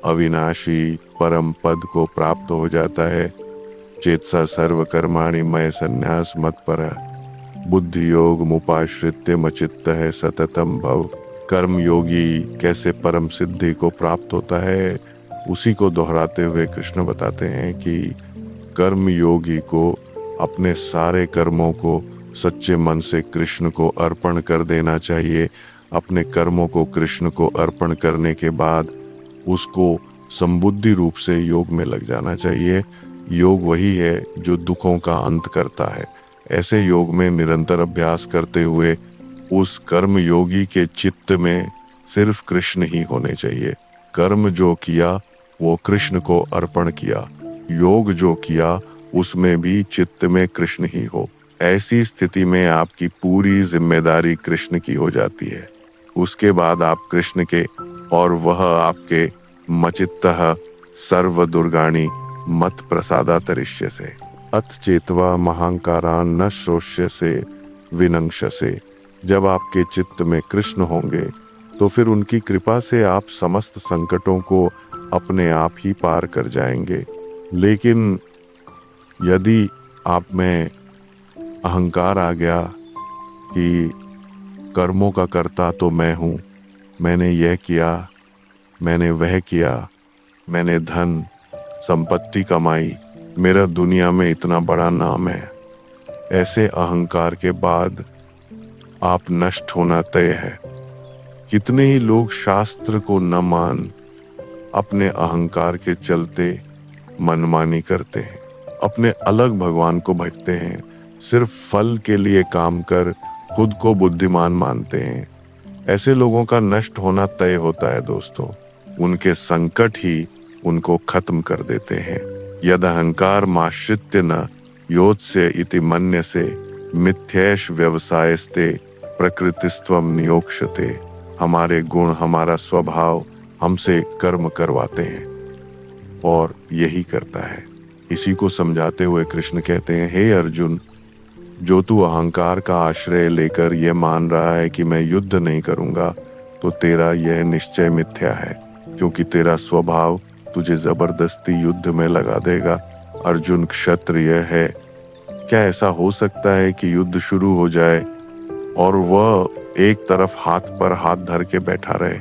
अविनाशी परम पद को प्राप्त हो जाता है। चेतसा सर्व कर्माणि मय संन्यास मत पर बुद्धि योग मुपाश्रित्य मचित्त है सततम भव। कर्म योगी कैसे परम सिद्धि को प्राप्त होता है उसी को दोहराते हुए कृष्ण बताते हैं कि कर्म योगी को अपने सारे कर्मों को सच्चे मन से कृष्ण को अर्पण कर देना चाहिए। अपने कर्मों को कृष्ण को अर्पण करने के बाद उसको संबुद्धि रूप से योग में लग जाना चाहिए। योग वही है जो दुखों का अंत करता है। ऐसे योग में निरंतर अभ्यास करते हुए उस कर्म योगी के चित्त में सिर्फ कृष्ण ही होने चाहिए। कर्म जो किया वो कृष्ण को अर्पण किया, योग जो किया उसमें भी चित्त में कृष्ण ही हो। ऐसी स्थिति में आपकी पूरी जिम्मेदारी कृष्ण की हो जाती है। उसके बाद आप कृष्ण के और वह आपके मचित्तः सर्व दुर्गाणी मत प्रसादा तरिष्य से अथ चेतवा महांकारान न श्रोष्य से विनंक्ष से। जब आपके चित्त में कृष्ण होंगे तो फिर उनकी कृपा से आप समस्त संकटों को अपने आप ही पार कर जाएंगे। लेकिन यदि आप में अहंकार आ गया कि कर्मों का कर्ता तो मैं हूँ, मैंने यह किया, मैंने वह किया, मैंने धन संपत्ति कमाई, मेरा दुनिया में इतना बड़ा नाम है, ऐसे अहंकार के बाद आप नष्ट होना तय है। कितने ही लोग शास्त्र को न मान अपने अहंकार के चलते मनमानी करते हैं, अपने अलग भगवान को भजते हैं, सिर्फ फल के लिए काम कर खुद को बुद्धिमान मानते हैं। ऐसे लोगों का नष्ट होना तय होता है दोस्तों। उनके संकट ही उनको खत्म कर देते हैं। यद अहंकार माश्रित्य न योत्स्य इति मन्य से मिथ्येश व्यवसायस्ते प्रकृतिस्त्वम नियोक्ष्यते। हमारे गुण हमारा स्वभाव हमसे कर्म करवाते हैं और यही करता है। इसी को समझाते हुए कृष्ण कहते हैं, हे अर्जुन, जो तू अहंकार का आश्रय लेकर यह मान रहा है कि मैं युद्ध नहीं करूंगा, तो तेरा यह निश्चय मिथ्या है, क्योंकि तेरा स्वभाव तुझे जबरदस्ती युद्ध में लगा देगा। अर्जुन क्षत्रिय है, क्या ऐसा हो सकता है कि युद्ध शुरू हो जाए और वह एक तरफ हाथ पर हाथ धर के बैठा रहे?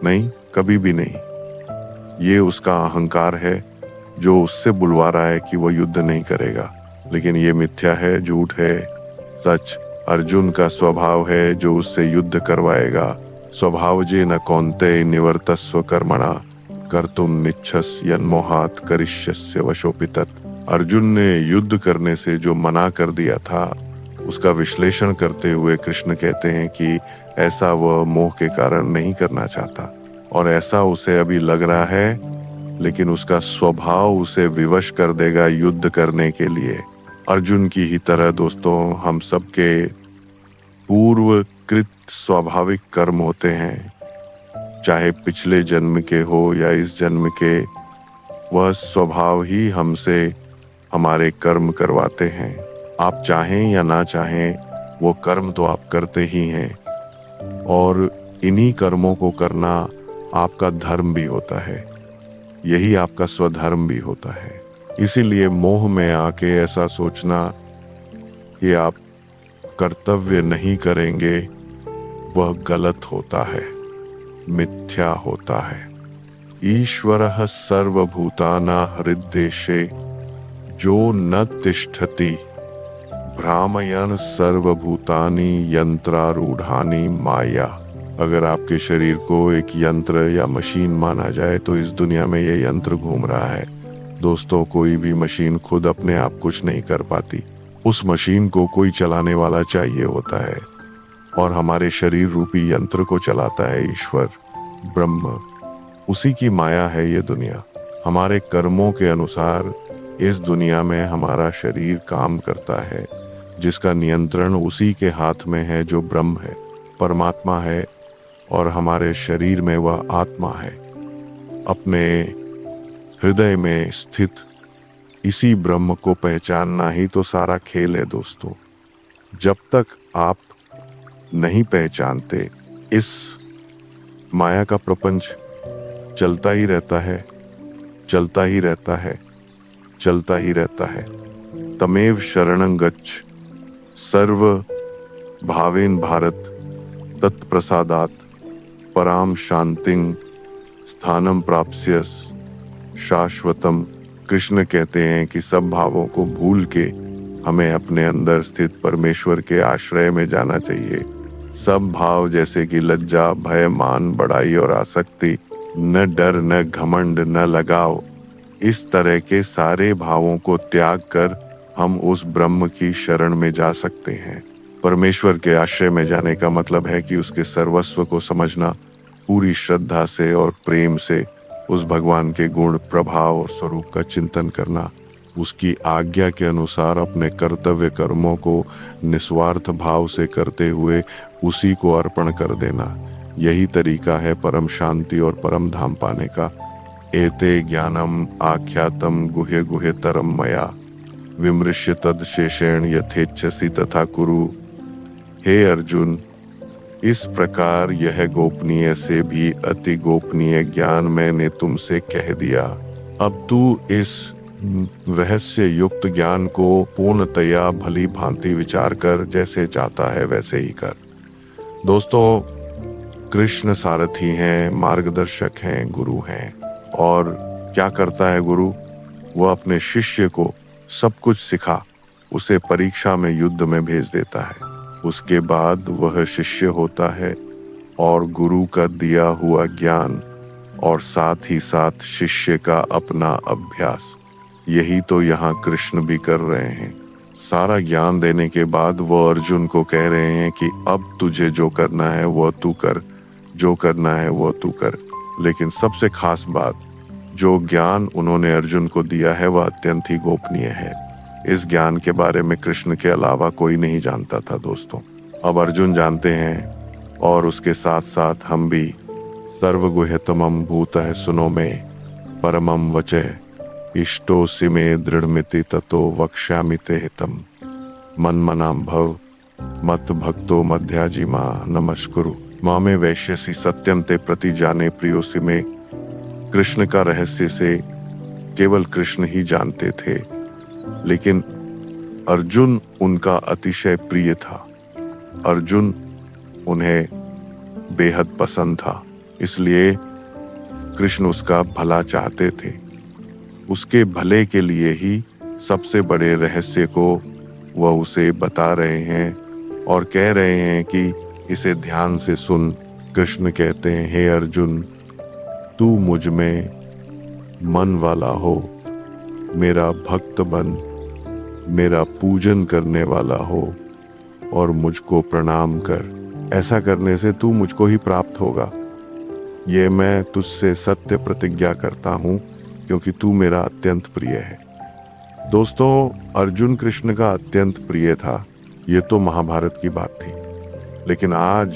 नहीं, कभी भी नहीं। ये उसका अहंकार है जो उससे बुलवा रहा है कि वह युद्ध नहीं करेगा, लेकिन ये मिथ्या है, झूठ है। सच अर्जुन का स्वभाव है जो उससे युद्ध करवाएगा। स्वभावजे न कौन्तेय निवर्तस्व कर्मणा कर्तुम निच्छस यन्मोहात् करिष्यस्य वशोपितत्। अर्जुन ने युद्ध करने से जो मना कर दिया था उसका विश्लेषण करते हुए कृष्ण कहते हैं कि ऐसा वह मोह के कारण नहीं करना चाहता, और ऐसा उसे अभी लग रहा है, लेकिन उसका स्वभाव उसे विवश कर देगा युद्ध करने के लिए। अर्जुन की ही तरह दोस्तों हम सबके पूर्वकृत स्वाभाविक कर्म होते हैं, चाहे पिछले जन्म के हो या इस जन्म के। वह स्वभाव ही हमसे हमारे कर्म करवाते हैं। आप चाहें या ना चाहें, वो कर्म तो आप करते ही हैं, और इन्हीं कर्मों को करना आपका धर्म भी होता है। यही आपका स्वधर्म भी होता है। इसीलिए मोह में आके ऐसा सोचना कि आप कर्तव्य नहीं करेंगे, वह गलत होता है, मिथ्या होता है। ईश्वरः सर्वभूतानां हृद्देशे जो न तिष्ठति भ्रामयन् सर्वभूतानि यंत्रारूढ़ानि माया। अगर आपके शरीर को एक यंत्र या मशीन माना जाए तो इस दुनिया में ये यंत्र घूम रहा है। दोस्तों, कोई भी मशीन खुद अपने आप कुछ नहीं कर पाती। उस मशीन को कोई चलाने वाला चाहिए होता है, और हमारे शरीर रूपी यंत्र को चलाता है ईश्वर ब्रह्म। उसी की माया है ये दुनिया। हमारे कर्मों के अनुसार इस दुनिया में हमारा शरीर काम करता है, जिसका नियंत्रण उसी के हाथ में है जो ब्रह्म है, परमात्मा है, और हमारे शरीर में वह आत्मा है। अपने हृदय में स्थित इसी ब्रह्म को पहचानना ही तो सारा खेल है दोस्तों। जब तक आप नहीं पहचानते, इस माया का प्रपंच चलता ही रहता है, चलता ही रहता है, चलता ही रहता है। तमेव शरणं गच्छ सर्व भावेन भारत तत्प्रसादात पराम शांतिं स्थानम प्राप्स्यस शाश्वतम। कृष्ण कहते हैं कि सब भावों को भूल के हमें अपने अंदर स्थित परमेश्वर के आश्रय में जाना चाहिए। सब भाव जैसे कि लज्जा, भय, मान, बड़ाई और आसक्ति, न डर, न घमंड, न लगाव, इस तरह के सारे भावों को त्याग कर हम उस ब्रह्म की शरण में जा सकते हैं। परमेश्वर के आश्रय में जाने का मतलब है कि उसके सर्वस्व को समझना, पूरी श्रद्धा से और प्रेम से उस भगवान के गुण, प्रभाव और स्वरूप का चिंतन करना, उसकी आज्ञा के अनुसार अपने कर्तव्य कर्मों को निस्वार्थ भाव से करते हुए उसी को अर्पण कर देना। यही तरीका है परम शांति और परम धाम पाने का। एते ज्ञानम आख्यातम गुह्य गुह्यतरम मया विमृश्य तद शेषेण यथेच्छसि तथा कुरु। हे अर्जुन, इस प्रकार यह गोपनीय से भी अति गोपनीय ज्ञान मैंने तुमसे कह दिया। अब तू इस रहस्य युक्त ज्ञान को पूर्णतया भली भांति विचार कर, जैसे चाहता है वैसे ही कर। दोस्तों, कृष्ण सारथी हैं, मार्गदर्शक हैं, गुरु हैं। और क्या करता है गुरु? वह अपने शिष्य को सब कुछ सिखा उसे परीक्षा में, युद्ध में भेज देता है। उसके बाद वह शिष्य होता है और गुरु का दिया हुआ ज्ञान और साथ ही साथ शिष्य का अपना अभ्यास, यही तो यहाँ कृष्ण भी कर रहे हैं। सारा ज्ञान देने के बाद वो अर्जुन को कह रहे हैं कि अब तुझे जो करना है वह तू कर, जो करना है वह तू कर। लेकिन सबसे खास बात, जो ज्ञान उन्होंने अर्जुन को दिया है वह अत्यंत ही गोपनीय है। इस ज्ञान के बारे में कृष्ण के अलावा कोई नहीं जानता था दोस्तों। अब अर्जुन जानते हैं, और उसके साथ साथ हम भी। सर्वगुह्यतमं भूतः सुनो में परमं वचः इष्टोऽसि मे दृढ़मिति ततो वक्ष्यामि ते हितम्। मन्मनां भव मत भक्तो मध्याजिमा नमस्कुरु मामे वैश्यसि सत्यं ते प्रति जाने प्रियोसि में। कृष्ण का रहस्य से केवल कृष्ण ही जानते थे, लेकिन अर्जुन उनका अतिशय प्रिय था। अर्जुन उन्हें बेहद पसंद था, इसलिए कृष्ण उसका भला चाहते थे। उसके भले के लिए ही सबसे बड़े रहस्य को वह उसे बता रहे हैं और कह रहे हैं कि इसे ध्यान से सुन। कृष्ण कहते हैं, हे अर्जुन, तू मुझ में मन वाला हो, मेरा भक्त बन, मेरा पूजन करने वाला हो और मुझको प्रणाम कर। ऐसा करने से तू मुझको ही प्राप्त होगा। ये मैं तुझसे सत्य प्रतिज्ञा करता हूँ, क्योंकि तू मेरा अत्यंत प्रिय है। दोस्तों, अर्जुन कृष्ण का अत्यंत प्रिय था, ये तो महाभारत की बात थी। लेकिन आज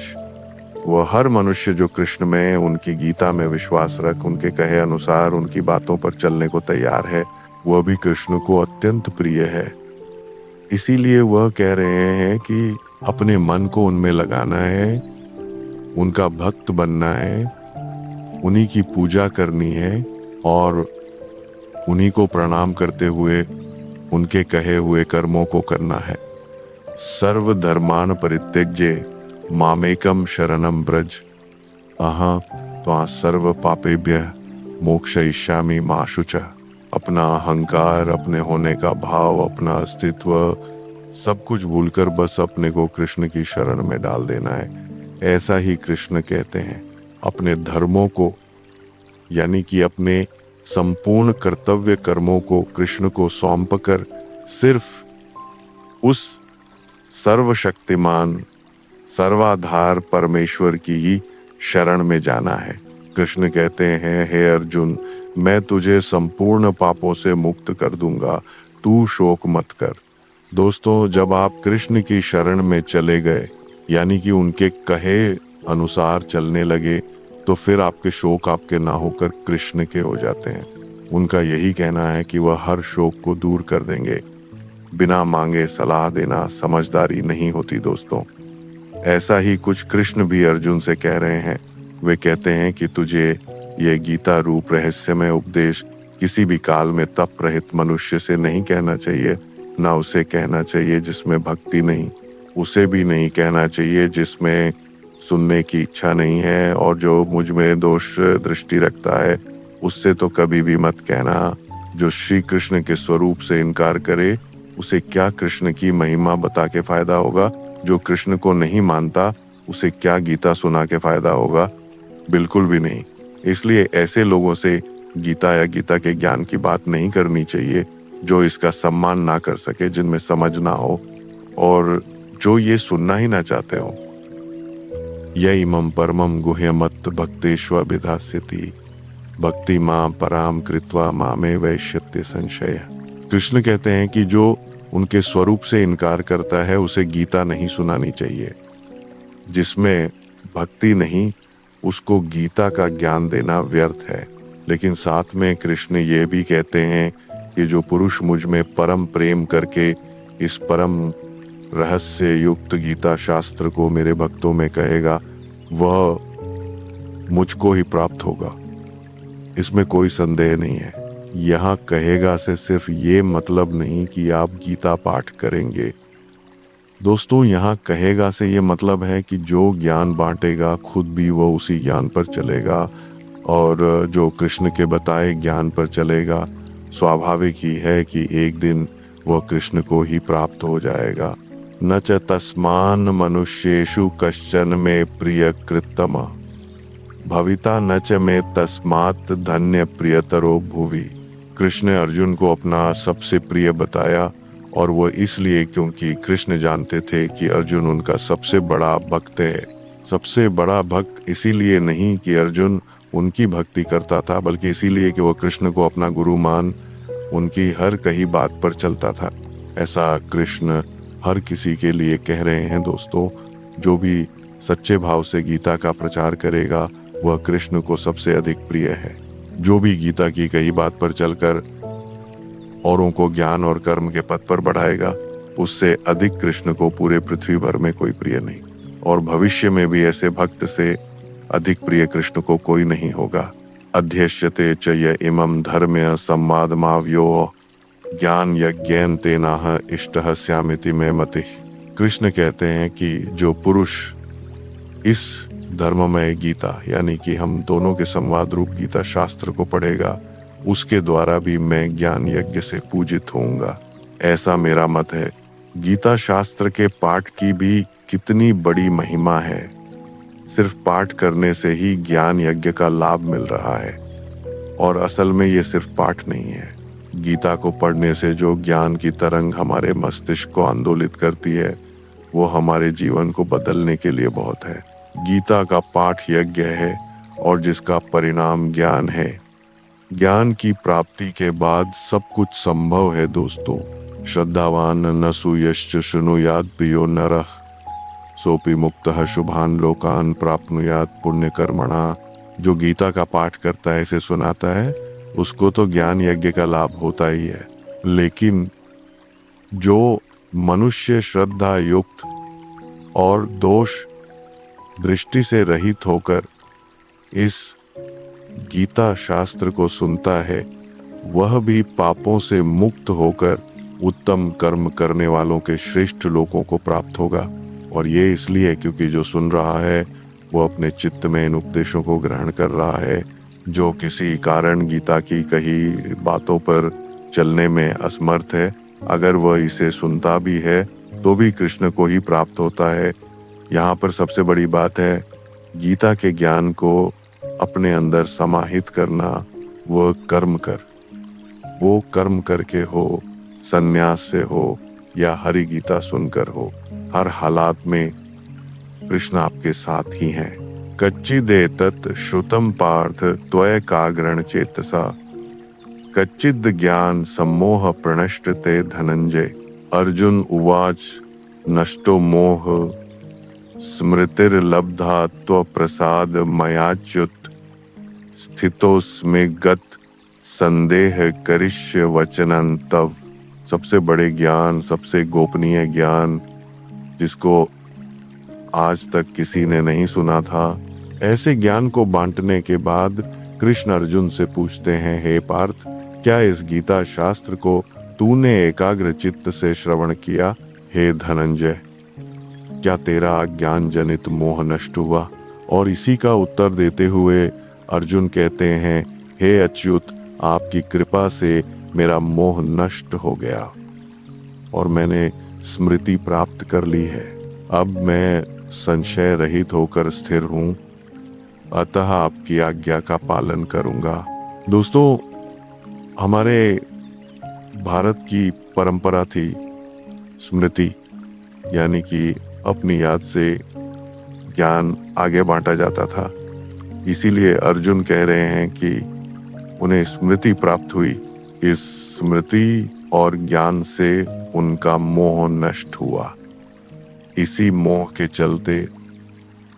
वह हर मनुष्य जो कृष्ण में, उनकी गीता में विश्वास रख, उनके कहे अनुसार उनकी बातों पर चलने को तैयार है, वह भी कृष्ण को अत्यंत प्रिय है। इसीलिए वह कह रहे हैं कि अपने मन को उनमें लगाना है, उनका भक्त बनना है, उन्हीं की पूजा करनी है और उन्हीं को प्रणाम करते हुए उनके कहे हुए कर्मों को करना है। सर्वधर्मान परित्यज्य मामेकम शरणम ब्रज अहं त्वा सर्व पापेभ्यः मोक्षयिष्यामि मा शुचः। अपना अहंकार, अपने होने का भाव, अपना अस्तित्व सब कुछ भूलकर बस अपने को कृष्ण की शरण में डाल देना है। ऐसा ही कृष्ण कहते हैं। अपने धर्मों को यानी कि अपने संपूर्ण कर्तव्य कर्मों को कृष्ण को सौंपकर सिर्फ उस सर्वशक्तिमान सर्वाधार परमेश्वर की ही शरण में जाना है। कृष्ण कहते हैं, हे अर्जुन, मैं तुझे संपूर्ण पापों से मुक्त कर दूंगा, तू शोक मत कर। दोस्तों, जब आप कृष्ण की शरण में चले गए यानी कि उनके कहे अनुसार चलने लगे, तो फिर आपके शोक आपके ना होकर कृष्ण के हो जाते हैं। उनका यही कहना है कि वह हर शोक को दूर कर देंगे। बिना मांगे सलाह देना समझदारी नहीं होती दोस्तों। ऐसा ही कुछ कृष्ण भी अर्जुन से कह रहे हैं। वे कहते हैं कि तुझे ये गीता रूप रहस्यमय उपदेश किसी भी काल में तप रहित मनुष्य से नहीं कहना चाहिए। ना उसे कहना चाहिए जिसमें भक्ति नहीं, उसे भी नहीं कहना चाहिए जिसमें सुनने की इच्छा नहीं है और जो मुझ में दोष दृष्टि रखता है, उससे तो कभी भी मत कहना। जो श्री कृष्ण के स्वरूप से इनकार करे, उसे क्या कृष्ण की महिमा बता के फायदा होगा। जो कृष्ण को नहीं मानता, उसे क्या गीता सुना के फायदा होगा? बिल्कुल भी नहीं। इसलिए ऐसे लोगों से गीता या गीता के ज्ञान की बात नहीं करनी चाहिए जो इसका सम्मान ना कर सके, जिनमें समझ ना हो और जो ये सुनना ही ना चाहते हो। य इमं परमं गुह्यमत् भक्तेष्वभिधास्यति भक्ति मां पराम कृत्वा मामे वैश्यत्य संशय। कृष्ण कहते हैं कि जो उनके स्वरूप से इनकार करता है, उसे गीता नहीं सुनानी चाहिए। जिसमें भक्ति नहीं, उसको गीता का ज्ञान देना व्यर्थ है। लेकिन साथ में कृष्ण ये भी कहते हैं कि जो पुरुष मुझ में परम प्रेम करके इस परम रहस्य युक्त गीता शास्त्र को मेरे भक्तों में कहेगा, वह मुझको ही प्राप्त होगा। इसमें कोई संदेह नहीं है। यहाँ कहेगा से सिर्फ ये मतलब नहीं कि आप गीता पाठ करेंगे। दोस्तों, यहाँ कहेगा से ये मतलब है कि जो ज्ञान बांटेगा खुद भी वो उसी ज्ञान पर चलेगा और जो कृष्ण के बताए ज्ञान पर चलेगा, स्वाभाविक ही है कि एक दिन वह कृष्ण को ही प्राप्त हो जाएगा। न च तस्मान मनुष्येषु कश्चन में प्रिय कृतम भविता न च में तस्मात् धन्य प्रियतरो भुवि। कृष्ण ने अर्जुन को अपना सबसे प्रिय बताया और वो इसलिए क्योंकि कृष्ण जानते थे कि अर्जुन उनका सबसे बड़ा भक्त है। सबसे बड़ा भक्त इसीलिए नहीं कि अर्जुन उनकी भक्ति करता था, बल्कि इसीलिए कि वो कृष्ण को अपना गुरु मान उनकी हर कही बात पर चलता था। ऐसा कृष्ण हर किसी के लिए कह रहे हैं दोस्तों। जो भी सच्चे भाव से गीता का प्रचार करेगा, वह कृष्ण को सबसे अधिक प्रिय है। जो भी गीता की कही बात पर चलकर औरों को ज्ञान और कर्म के पथ पर बढ़ाएगा, उससे अधिक कृष्ण को पूरे पृथ्वी भर में कोई प्रिय नहीं, और भविष्य में भी ऐसे भक्त से अधिक प्रिय कृष्ण को कोई नहीं होगा। अध्यक्ष्यते च य इमं धर्म्य संवादमाव्यो ज्ञान यज्ञेन तेनाह इष्टः स्यामिति में मति। कृष्ण कहते हैं कि जो पुरुष इस धर्ममय गीता यानी कि हम दोनों के संवाद रूप गीता शास्त्र को पढ़ेगा, उसके द्वारा भी मैं ज्ञान यज्ञ से पूजित होऊंगा। ऐसा मेरा मत है। गीता शास्त्र के पाठ की भी कितनी बड़ी महिमा है। सिर्फ पाठ करने से ही ज्ञान यज्ञ का लाभ मिल रहा है, और असल में ये सिर्फ पाठ नहीं है। गीता को पढ़ने से जो ज्ञान की तरंग हमारे मस्तिष्क को आंदोलित करती है, वो हमारे जीवन को बदलने के लिए बहुत है। गीता का पाठ यज्ञ है और जिसका परिणाम ज्ञान है। ज्ञान की प्राप्ति के बाद सब कुछ संभव है दोस्तों। श्रद्धावान न सूयश्च शृणुयात् प्रियो नरः सोपि मुक्तः शुभान लोकान प्राप्नुयात् पुण्य कर्मणा। जो गीता का पाठ करता है, इसे सुनाता है, उसको तो ज्ञान यज्ञ का लाभ होता ही है। लेकिन जो मनुष्य श्रद्धा युक्त और दोष दृष्टि से रहित होकर इस गीता शास्त्र को सुनता है, वह भी पापों से मुक्त होकर उत्तम कर्म करने वालों के श्रेष्ठ लोकों को प्राप्त होगा। और ये इसलिए क्योंकि जो सुन रहा है वो अपने चित्त में इन उपदेशों को ग्रहण कर रहा है। जो किसी कारण गीता की कही बातों पर चलने में असमर्थ है, अगर वह इसे सुनता भी है तो भी कृष्ण को ही प्राप्त होता है। यहाँ पर सबसे बड़ी बात है गीता के ज्ञान को अपने अंदर समाहित करना। वह कर्म कर, वो कर्म करके हो, संन्यास से हो या हरि गीता सुनकर हो, हर हालात में कृष्ण आपके साथ ही हैं। कच्चिदेतत् श्रुतं पार्थ त्वयैकाग्रेण चेतसा कच्चिद ज्ञान सम्मोह प्रणष्ट ते धनंजय। अर्जुन उवाच नष्टो मोह स्मृतिर्लब्धा त्वप्रसाद मयाच्युत स्थितोस्मि गत संदेह करिष्य वचनं तव। सबसे बड़े ज्ञान, सबसे गोपनीय ज्ञान जिसको आज तक किसी ने नहीं सुना था, ऐसे ज्ञान को बांटने के बाद कृष्ण अर्जुन से पूछते हैं, हे पार्थ, क्या इस गीता शास्त्र को तूने एकाग्र चित्त से श्रवण किया? हे धनंजय, क्या तेरा ज्ञान जनित मोह नष्ट हुआ? और इसी का उत्तर देते हुए अर्जुन कहते हैं, हे अच्युत, आपकी कृपा से मेरा मोह नष्ट हो गया और मैंने स्मृति प्राप्त कर ली है। अब मैं संशय रहित होकर स्थिर हूं, अतः आपकी आज्ञा का पालन करूंगा। दोस्तों, हमारे भारत की परंपरा थी स्मृति, यानी कि अपनी याद से ज्ञान आगे बांटा जाता था। इसीलिए अर्जुन कह रहे हैं कि उन्हें स्मृति प्राप्त हुई। इस स्मृति और ज्ञान से उनका मोह नष्ट हुआ। इसी मोह के चलते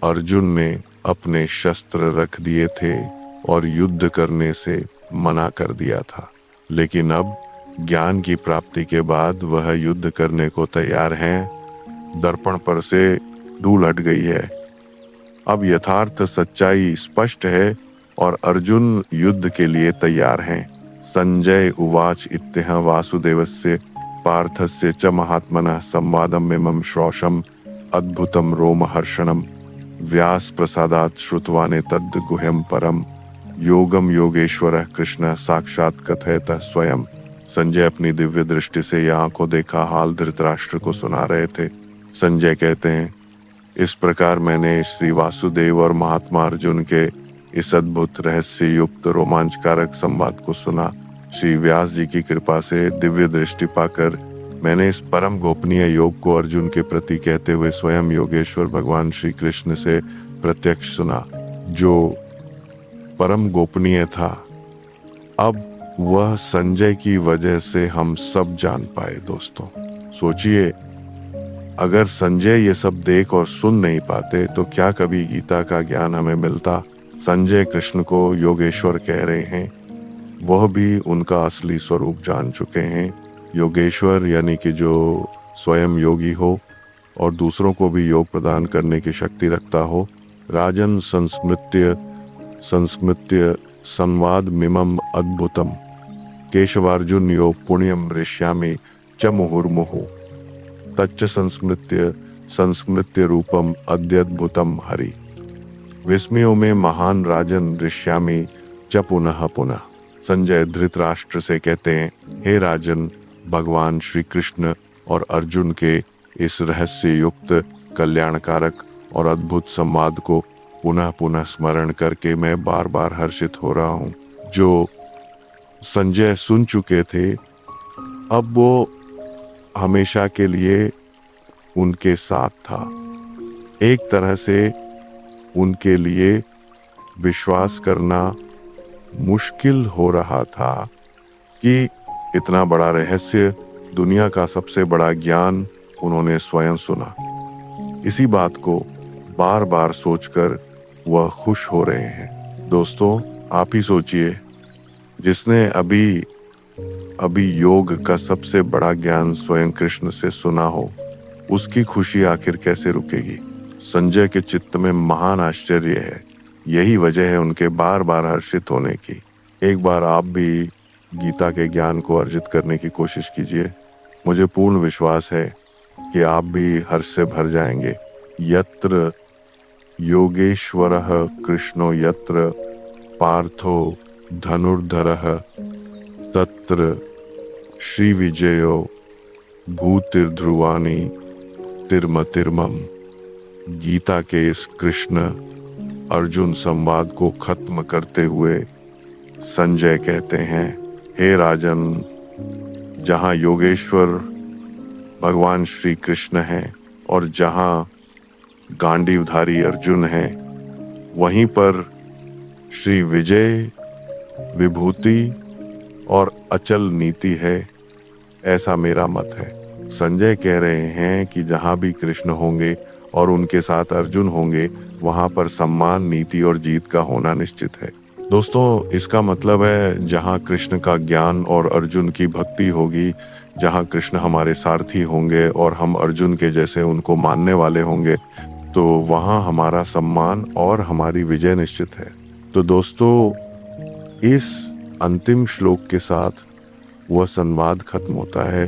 अर्जुन ने अपने शस्त्र रख दिए थे और युद्ध करने से मना कर दिया था। लेकिन अब ज्ञान की प्राप्ति के बाद वह युद्ध करने को तैयार हैं। दर्पण पर से धूल हट गई है। अब यथार्थ सच्चाई स्पष्ट है और अर्जुन युद्ध के लिए तैयार हैं। संजय उवाच इत्यह वासुदेवस्य पार्थस्य च महात्मनः संवादम इमं श्रोषम अद्भुतम रोमहर्षणम व्यास प्रसादात् श्रुतवाने तद् गुह्यम परम योगम योगेश्वरः कृष्ण साक्षात् कथयतः स्वयं। संजय अपनी दिव्य दृष्टि से यह आंखों देखा हाल धृतराष्ट्र को सुना रहे थे। संजय कहते हैं, इस प्रकार मैंने श्री वासुदेव और महात्मा अर्जुन के इस अद्भुत रहस्य युक्त रोमांचकारक संवाद को सुना। श्री व्यास जी की कृपा से दिव्य दृष्टि पाकर मैंने इस परम गोपनीय योग को अर्जुन के प्रति कहते हुए स्वयं योगेश्वर भगवान श्री कृष्ण से प्रत्यक्ष सुना, जो परम गोपनीय था। अब वह संजय की वजह से हम सब जान पाए। दोस्तों, सोचिए, अगर संजय ये सब देख और सुन नहीं पाते तो क्या कभी गीता का ज्ञान हमें मिलता? संजय कृष्ण को योगेश्वर कह रहे हैं, वह भी उनका असली स्वरूप जान चुके हैं। योगेश्वर यानी कि जो स्वयं योगी हो और दूसरों को भी योग प्रदान करने की शक्ति रखता हो। राजन संस्मृत्य संवाद मिमम अद्भुतम केशवार्जुन यो पुण्यम ऋष्यामि च मुहुर्मुहु तच्च संस्मृत्य रूपम अद्यद्भुतम हरि विस्मयों में महान राजन ऋष्यामि च पुनः पुनः। संजय धृतराष्ट्र से कहते हैं, हे राजन, भगवान श्री कृष्ण और अर्जुन के इस रहस्य युक्त कल्याणकारक और अद्भुत संवाद को पुनः पुनः स्मरण करके मैं बार बार हर्षित हो रहा हूँ। जो संजय सुन चुके थे, अब वो हमेशा के लिए उनके साथ था। एक तरह से उनके लिए विश्वास करना मुश्किल हो रहा था कि इतना बड़ा रहस्य, दुनिया का सबसे बड़ा ज्ञान उन्होंने स्वयं सुना। इसी बात को बार बार सोचकर वह खुश हो रहे हैं। दोस्तों, आप ही सोचिए, जिसने अभी अभी योग का सबसे बड़ा ज्ञान स्वयं कृष्ण से सुना हो, उसकी खुशी आखिर कैसे रुकेगी? संजय के चित्त में महान आश्चर्य है। यही वजह है उनके बार बार हर्षित होने की। एक बार आप भी गीता के ज्ञान को अर्जित करने की कोशिश कीजिए। मुझे पूर्ण विश्वास है कि आप भी हर्ष से भर जाएंगे। यत्र योगेश्वरः कृष्णो यत्र पार्थो धनुर्धरः तत्र श्रीविजयो भूतिर्ध्रुवानि तिर्मतिर्मम। गीता के इस कृष्ण अर्जुन संवाद को खत्म करते हुए संजय कहते हैं, हे राजन, जहां योगेश्वर भगवान श्री कृष्ण हैं और जहां गांडीवधारी अर्जुन हैं, वहीं पर श्री विजय, विभूति और अचल नीति है, ऐसा मेरा मत है। संजय कह रहे हैं कि जहां भी कृष्ण होंगे और उनके साथ अर्जुन होंगे, वहां पर सम्मान, नीति और जीत का होना निश्चित है। दोस्तों, इसका मतलब है जहां कृष्ण का ज्ञान और अर्जुन की भक्ति होगी, जहां कृष्ण हमारे सारथी होंगे और हम अर्जुन के जैसे उनको मानने वाले होंगे, तो वहां हमारा सम्मान और हमारी विजय निश्चित है। तो दोस्तों, इस अंतिम श्लोक के साथ वह संवाद खत्म होता है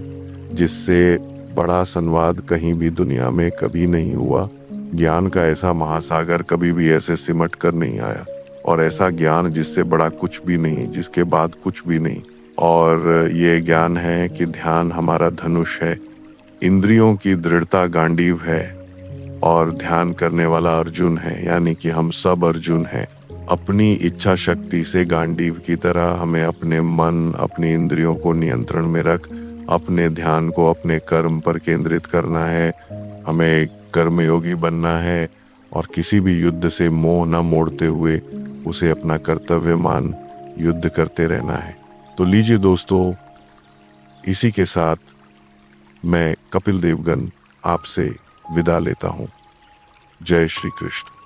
जिससे बड़ा संवाद कहीं भी दुनिया में कभी नहीं हुआ। ज्ञान का ऐसा महासागर कभी भी ऐसे सिमट कर नहीं आया, और ऐसा ज्ञान जिससे बड़ा कुछ भी नहीं, जिसके बाद कुछ भी नहीं। और ये ज्ञान है कि ध्यान हमारा धनुष है, इंद्रियों की दृढ़ता गांडीव है, और ध्यान करने वाला अर्जुन है, यानी कि हम सब अर्जुन हैं। अपनी इच्छा शक्ति से गांडीव की तरह हमें अपने मन, अपनी इंद्रियों को नियंत्रण में रख अपने ध्यान को अपने कर्म पर केंद्रित करना है। हमें कर्मयोगी बनना है और किसी भी युद्ध से मोह न मोड़ते हुए उसे अपना कर्तव्य मान युद्ध करते रहना है। तो लीजिए दोस्तों, इसी के साथ मैं कपिल देवगन आपसे विदा लेता हूँ। जय श्री कृष्ण।